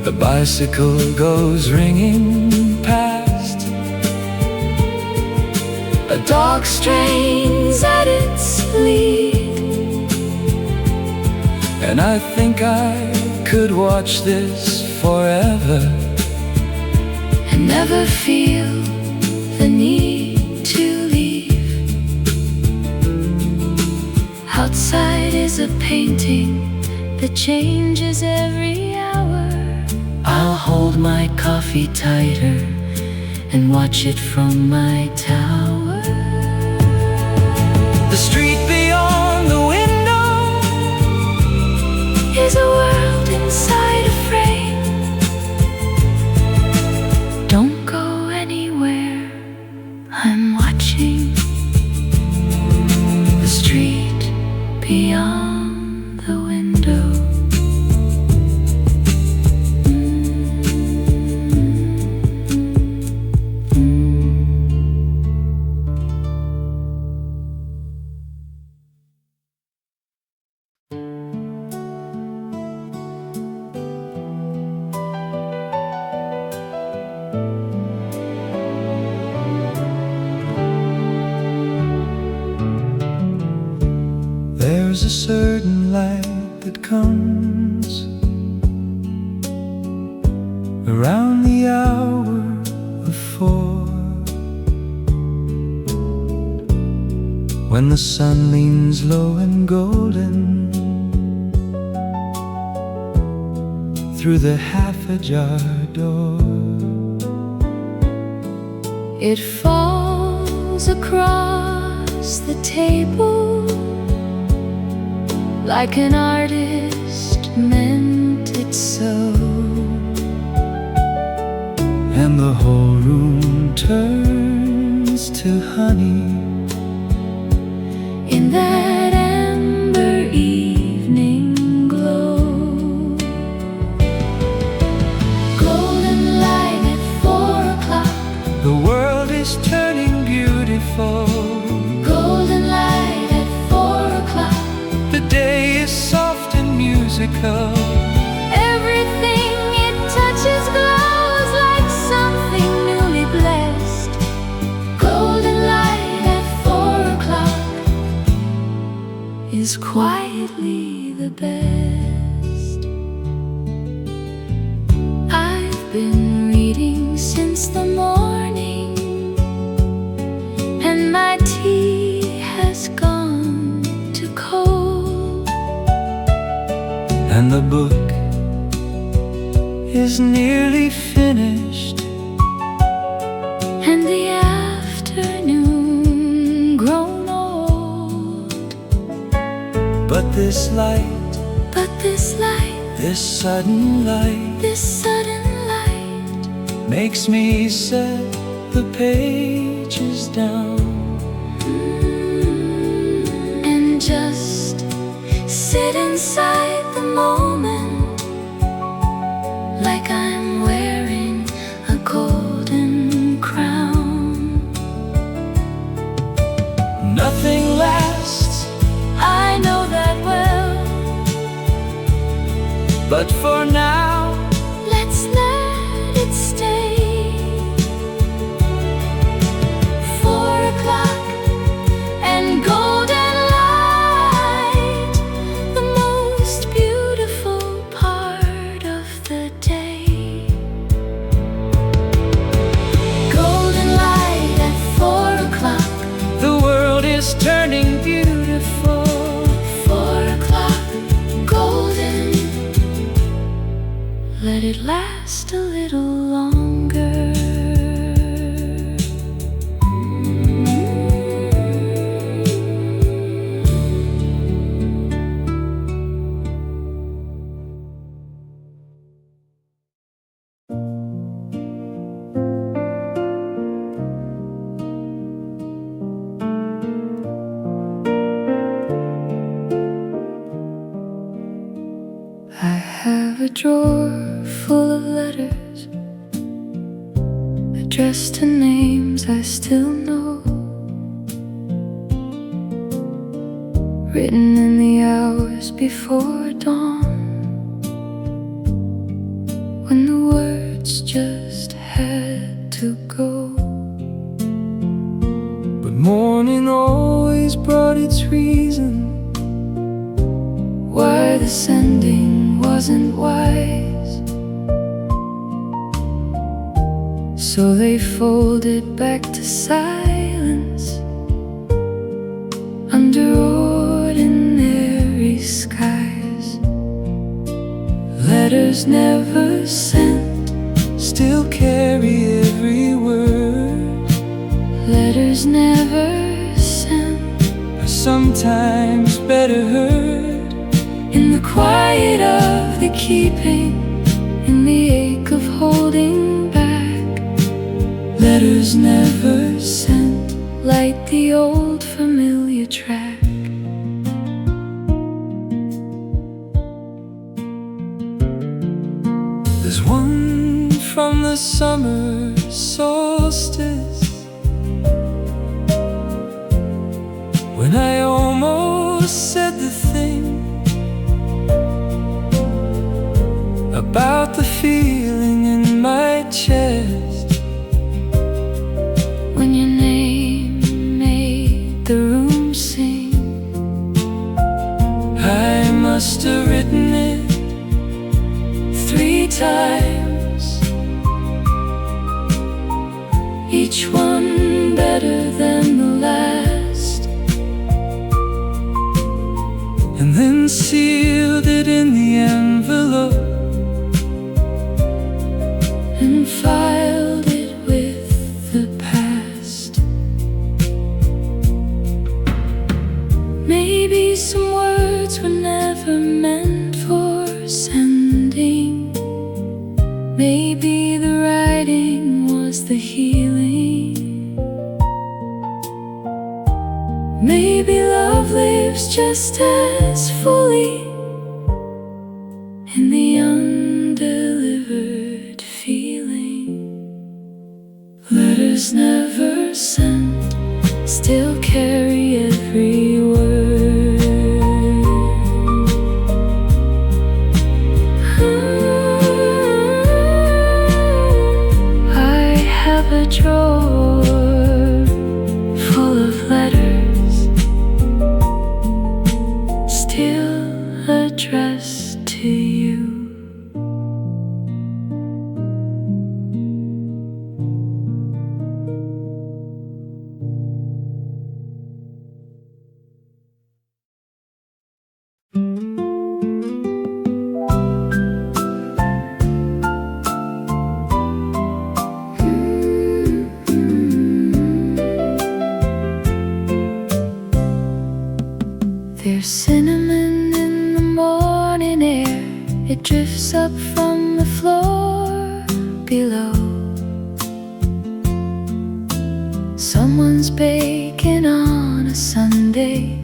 The bicycle goes ringing past. A dog strains at its lead, and I think I could watch this forever and never feel the need to leave. Outside is a painting that changes every hour. I'll hold my coffee tighter and watch it from my tower. The street beyond the window is a world inside a frame. Don't go anywhere, I'm watching the street beyond the window. There's a certain light that comes around the hour of 4, when the sun leans low and golden through the half-ajar door. It falls across the table like an artist meant it so, and the whole room turns to honey in that amber evening glow. Golden light at 4 o'clock, the world is turning beautiful. golden light at 4 o'clock. The day is soft and musical. Everything it touches glows like something newly blessed. Golden light at 4 o'clock is quietly the best. I've been reading since the morning, and my tea has gone to cold. And the book is nearly finished, And the afternoon grown old. but this light, this sudden light, this sudden light makes me set the pages down and just sit inside the moment like I'm wearing a golden crown. Nothing lasts, I know that well, but for now let's let it stay. 4 o'clock and golden light, the most beautiful part of the day. Golden light at 4 o'clock, the world is turning beautiful. 4 o'clock, golden. Let it last a little longer. I have a drawer full of letters addressed to names I still know, written in the hours before dawn, when hearts just had to go. But morning always brought its reason Why this ending wasn't wise. So they folded back to silence under ordinary skies. Letters never sent still carry every word. Letters never sent Are sometimes better heard in the quiet of the keeping, in the ache of holding back. Letters never sent Light the old familiar track. There's one from the summer solstice, when I almost said the thing about the feeling in my chest, When your name made the room sing. I must have written it 3 times, Each one better than the last. and then sealed it in the envelope And filed it with the past. Maybe some words were never meant for sending. Maybe the writing was the healing. Maybe love lives just as fully in the undelivered feeling. Letters never sent still carry every word. I have a drawer full of letters still addressed to you. There's cinnamon in the morning air. It drifts up from the floor below. Someone's baking on a Sunday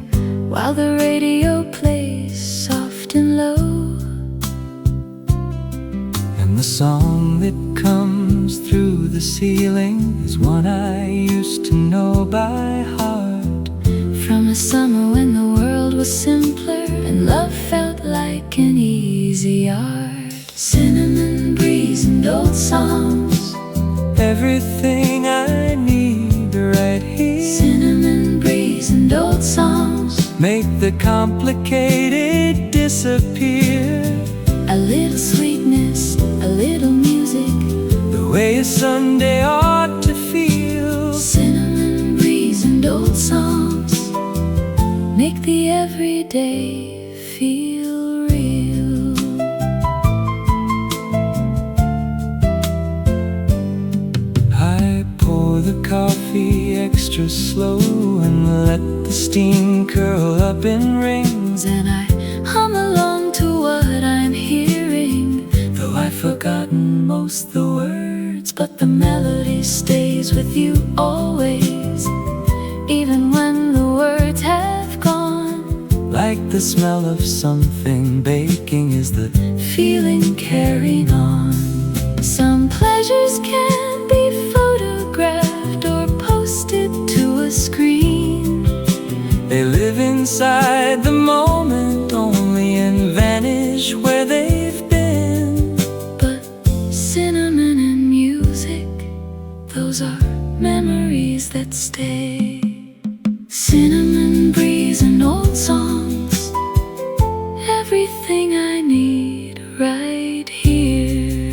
while the radio plays soft and low. and the song that comes through the ceiling is one I used to know by heart. From a summer when the world was simpler and love felt like an easy art. Cinnamon breeze and old songs, Everything I need right here. cinnamon breeze and old songs. Make the complicated disappear. A little sweetness, a little music, The way a Sunday ought to feel. cinnamon breeze and old songs make the everyday feel real. I pour the coffee extra slow and let the steam curl up in rings. And I hum along to what I'm hearing, Though I've forgotten most the words, but the melody stays with you always, even when the words have gone. like the smell of something baking is the Feeling carrying on. Some pleasures can be photographed or posted to a screen. They live inside the moment only and vanish where they've been. But cinnamon memories that stay. Cinnamon breeze and old songs, everything I need right here.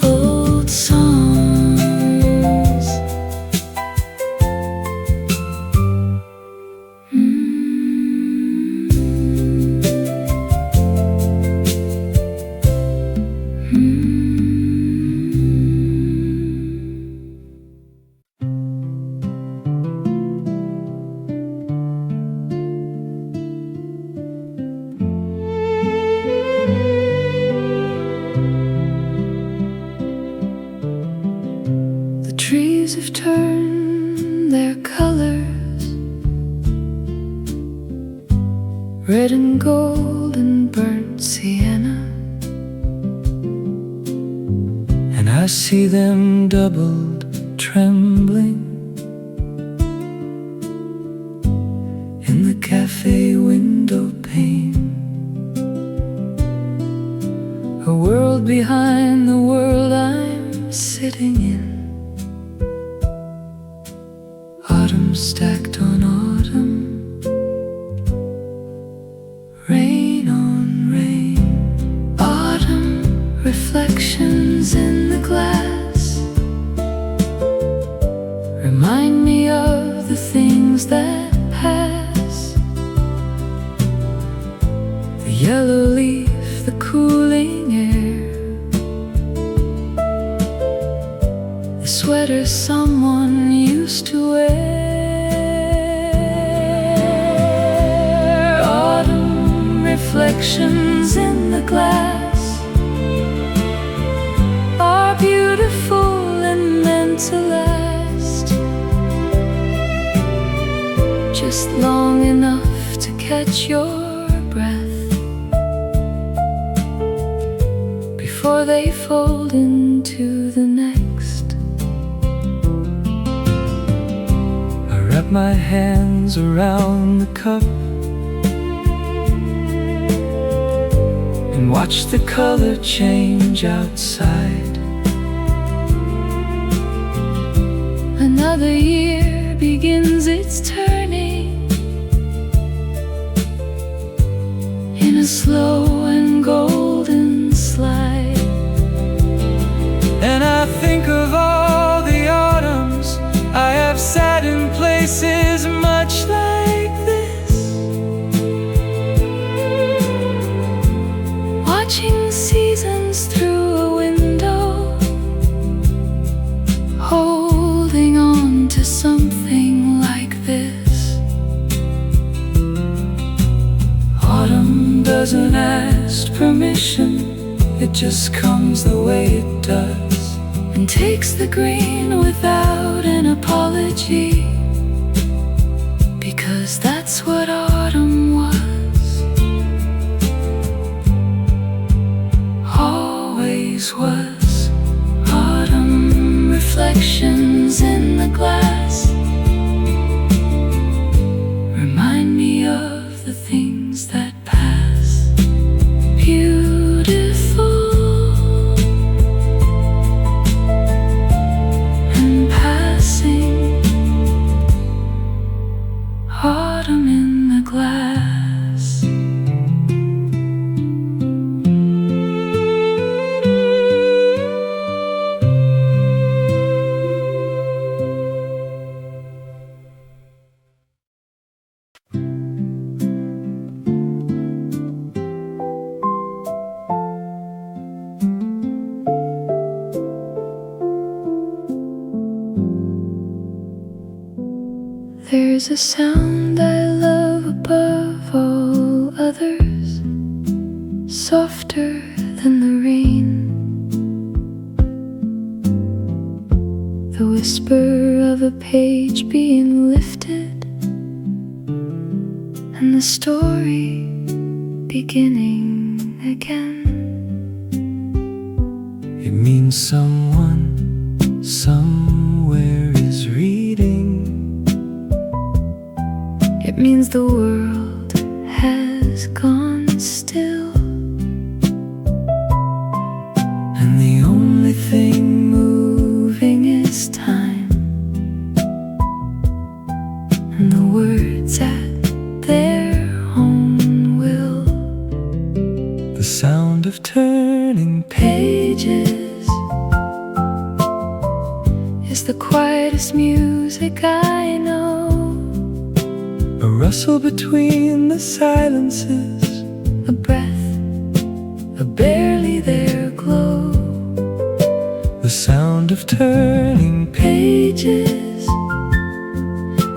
Old songs. The trees have turned their colors, red and gold and burnt sienna, and I see them doubled, trembling in the cafe window pane. A world behind the world I'm sitting in. Autumn stacked on autumn, rain on rain. autumn reflections in the glass remind me of the things that pass. The yellow leaf, the cooling air, the sweater someone used to wear. Autumn reflections in the glass are beautiful and meant to last, just long enough to catch your breath before they fold into the next. I wrap my hands around the cup and watch the color change outside. Another year begins its turning in a slow and golden slide. And I think of all the autumns I have sat in places much like this, watching seasons through a window, holding on to something like this. Autumn doesn't ask permission, it just comes the way it does, and takes the green without an apology, because that's what autumn was, always was. Autumn reflections in the glass remind me of the things that pass. Beautiful and passing. Autumn in the glass. There's a sound I love above all others, softer than the rain, the whisper of a page being lifted, and the story beginning again. It means someone somewhere is reading. It means the world has gone still, of turning pages is the quietest music I know. a rustle between the silences, A breath, a barely there glow. the sound of turning Pages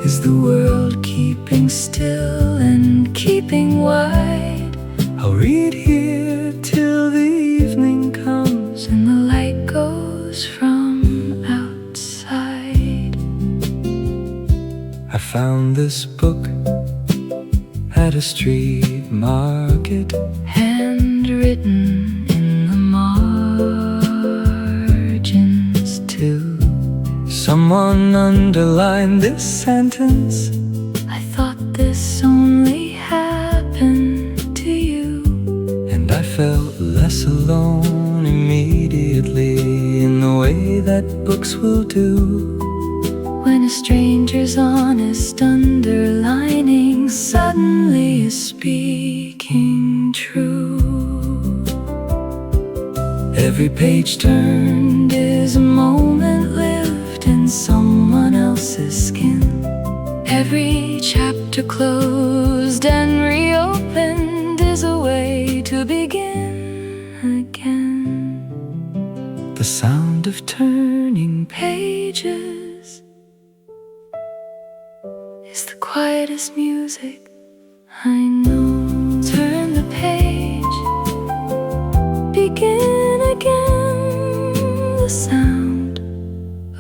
is the world keeping still and keeping wide. I'll read here till the evening comes And the light goes from outside. I found this book at a street market, Handwritten in the margins too. Someone underlined this sentence: I thought this only happened to you. and I felt less alone immediately, in the way that books will do. When a stranger's honest underlining suddenly is speaking true. Every page Turned is a moment lived in someone else's skin. Every chapter closed and reopened is a way to begin again. the sound of turning Pages is the quietest music I know. Turn the page, begin again. The sound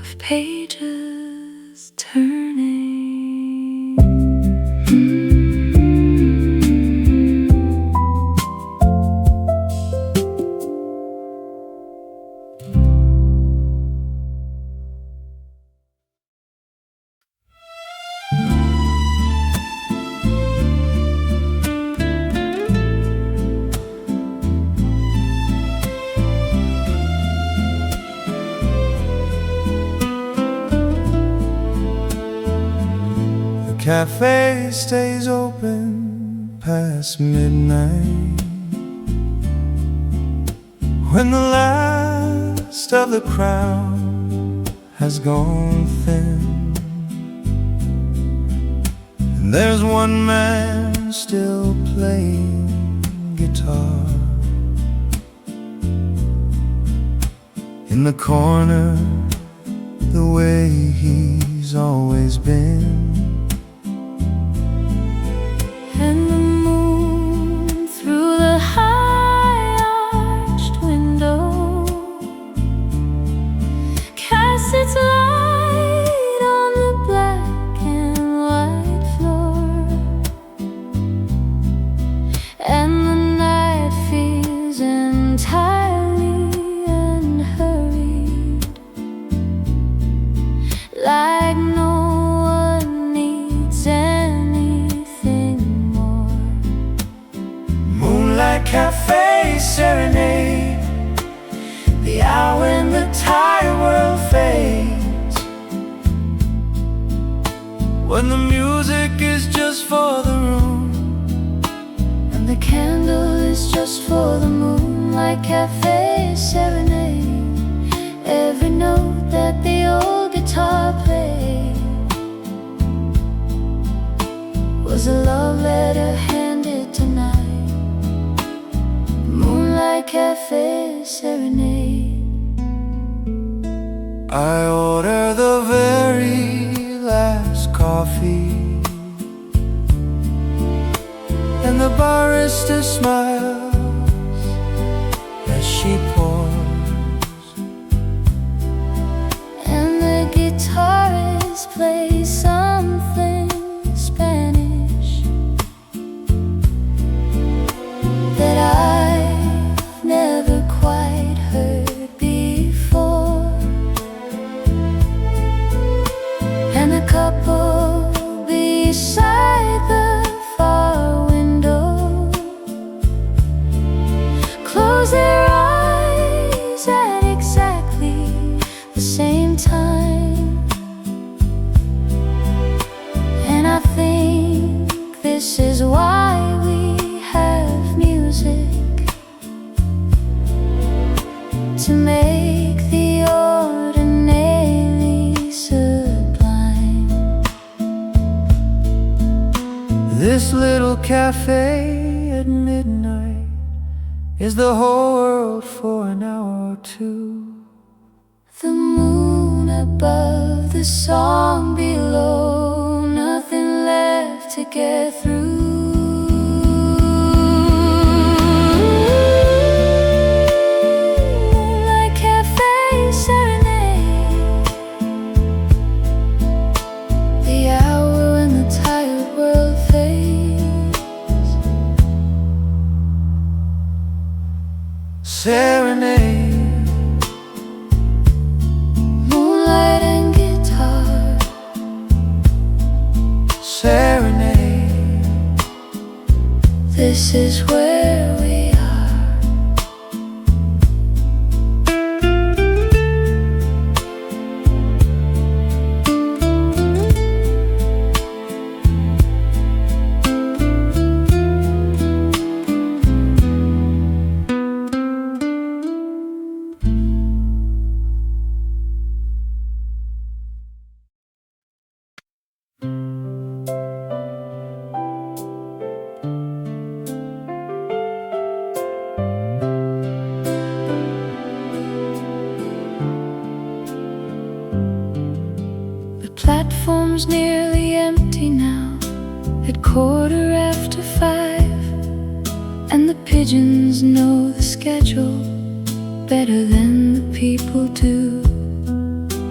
of pages turning. The cafe stays open past midnight, when the last of the crowd has gone thin, and there's one man still playing guitar in the corner, the way he's always been. And the moon through the high arched window casts its light on the black and white floor. And the night feels entirely unhurried, like no one needs anything more. Moonlight Café Serenade, the hour when the tired world fades, when the music is just for the room, And the candle is just for the moonlight cafe serenade. Every note that the old guitar played was a love letter handed tonight. Moonlight cafe serenade. I order the very last coffee, and the barista smiles as she pours, And the guitarist plays something Spanish that I've never quite heard before. And the couple beside the far window close their eyes cafe at midnight is the whole world for an hour or two. The moon above, the song below, nothing left to get through. Like cafe serenade, the hour when the tired world fades. Serenade, Moonlight and guitar. serenade, This is where we are. The platform's nearly empty now, at 5:15, and the pigeons know the schedule better than the people do.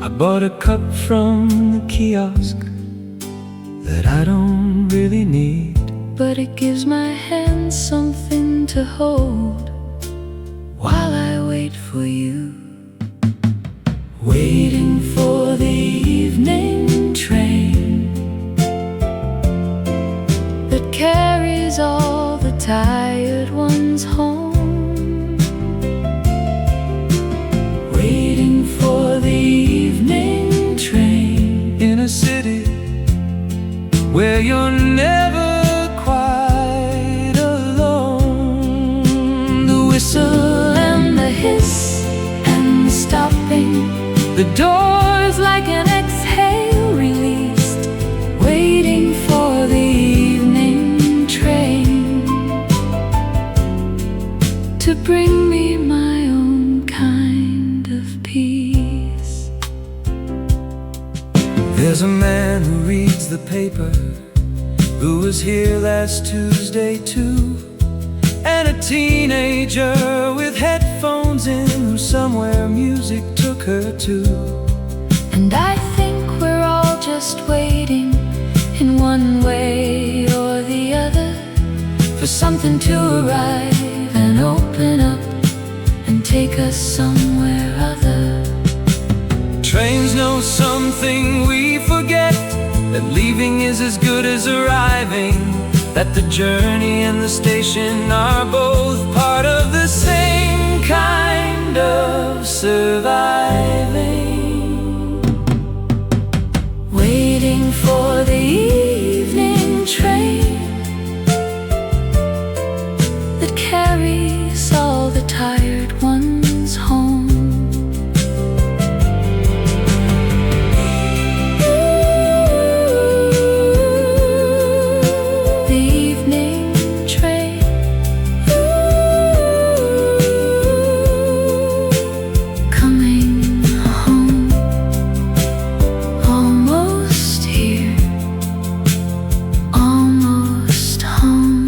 I bought a cup from the kiosk that I don't really need, But it gives my hand something to hold while I wait for you. waiting for the evening train That carries all the tired ones home. waiting for the evening train in a city where you're never quite alone. The whistle And the hiss and the stopping, the doors like an exhale released, waiting for the evening train to bring me my own kind of peace. There's a man who reads the paper, who was here last Tuesday too, and a teenager with headphones in, who somewhere music took her to. And I think we're all just waiting, in one way or the other, for something to arrive and open up and take us somewhere other. Trains know something we forget, that leaving is as good as arriving, that the journey and the station are both part of the same kind of surviving. Waiting for the evening train that carries all the tired ones home. The evening train, coming home. Almost here, almost home.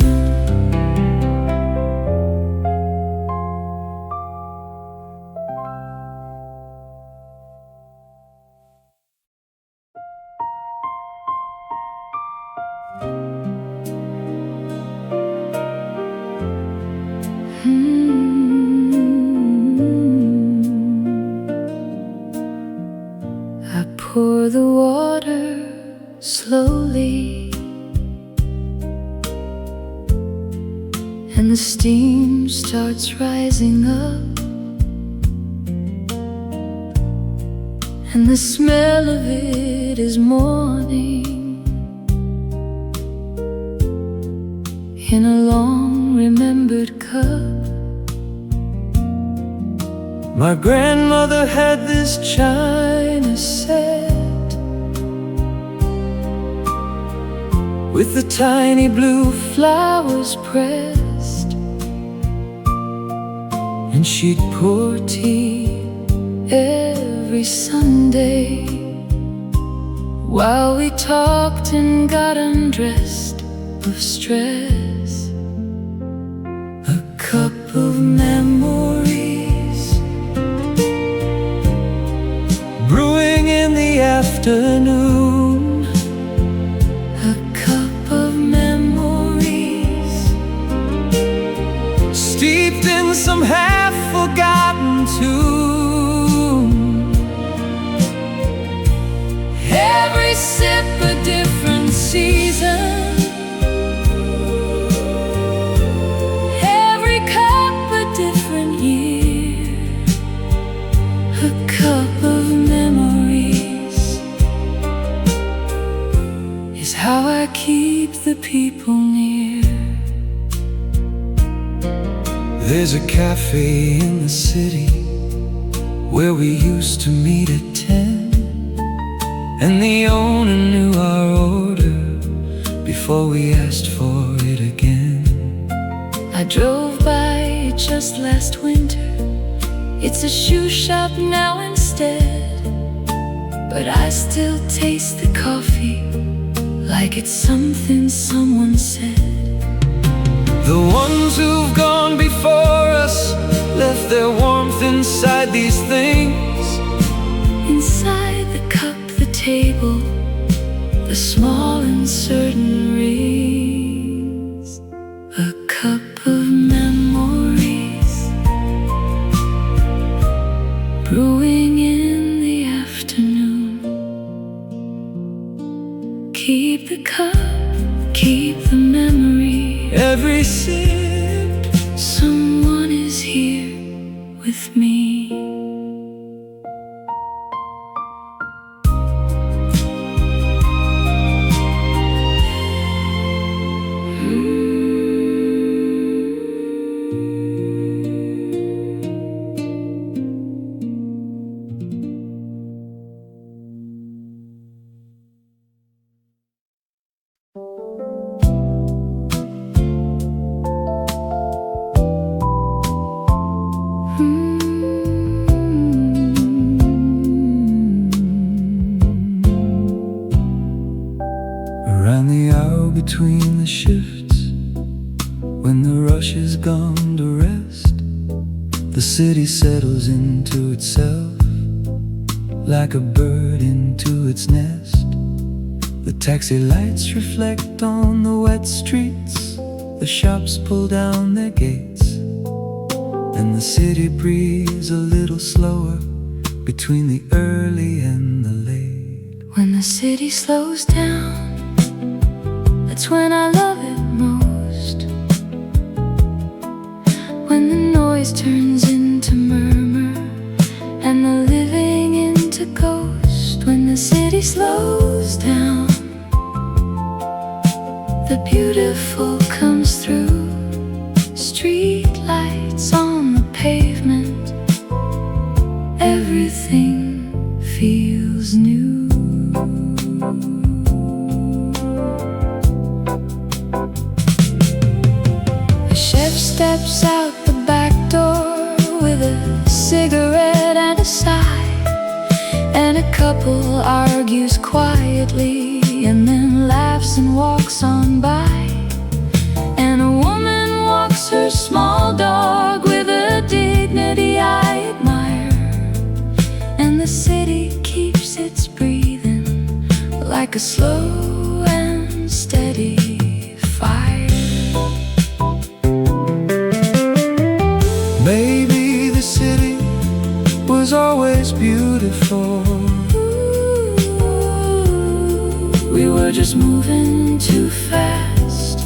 I pour the water slowly, and the steam starts rising up, and the smell of it is morning in a long remembered cup. My grandmother had this china set with the tiny blue flowers pressed, and she'd pour tea every Sunday while we talked and got undressed of stress. A cup of memories brewing in the afternoon. A cup of memories steeped in some half-forgotten tune. Every sip a different season, every cup a different year. A cup of memories is how I keep the people near. There's a cafe in the city where we used to meet at 10, and the owner knew our order before we asked for it again. I drove by it just last winter. It's a shoe shop now instead, but I still taste the coffee like it's something someone said. The ones who've gone before us left their warmth inside these things. Inside the cup, the table, the small uncertain rings. A cup of memories brewing in the afternoon. Keep the cup, keep the memory. Every sip, someone is here with me. Around the hour between the shifts, when the rush is gone to rest, the city settles into itself like a bird into its nest. The taxi lights reflect on the wet streets, the shops pull down their gates, and the city breathes a little slower between the early and the late. When the city slows down, that's when I love it most. When the noise turns into murmur and the living into ghost. When the city slows down, the beautiful comes through. Street lights on the pavement, everything feels new. A chef steps out the back door with a cigarette and a sigh, and a couple argues quietly and then laughs and walks on by. And a woman walks her small dog with a dignity I admire, and the city keeps its breathing like a slow and steady fire. Maybe the city was always beautiful. We were just moving too fast.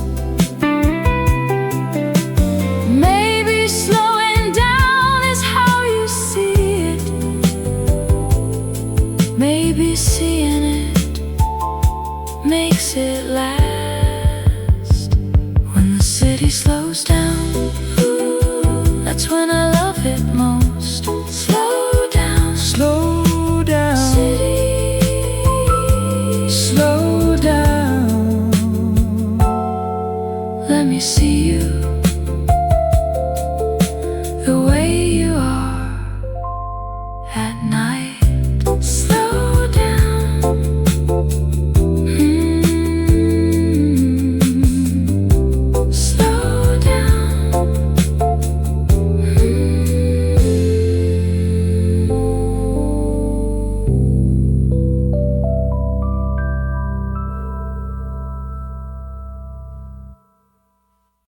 Maybe slowing down is how you see it. Maybe seeing it makes it last. When the city slows down, that's when I love it most. Slow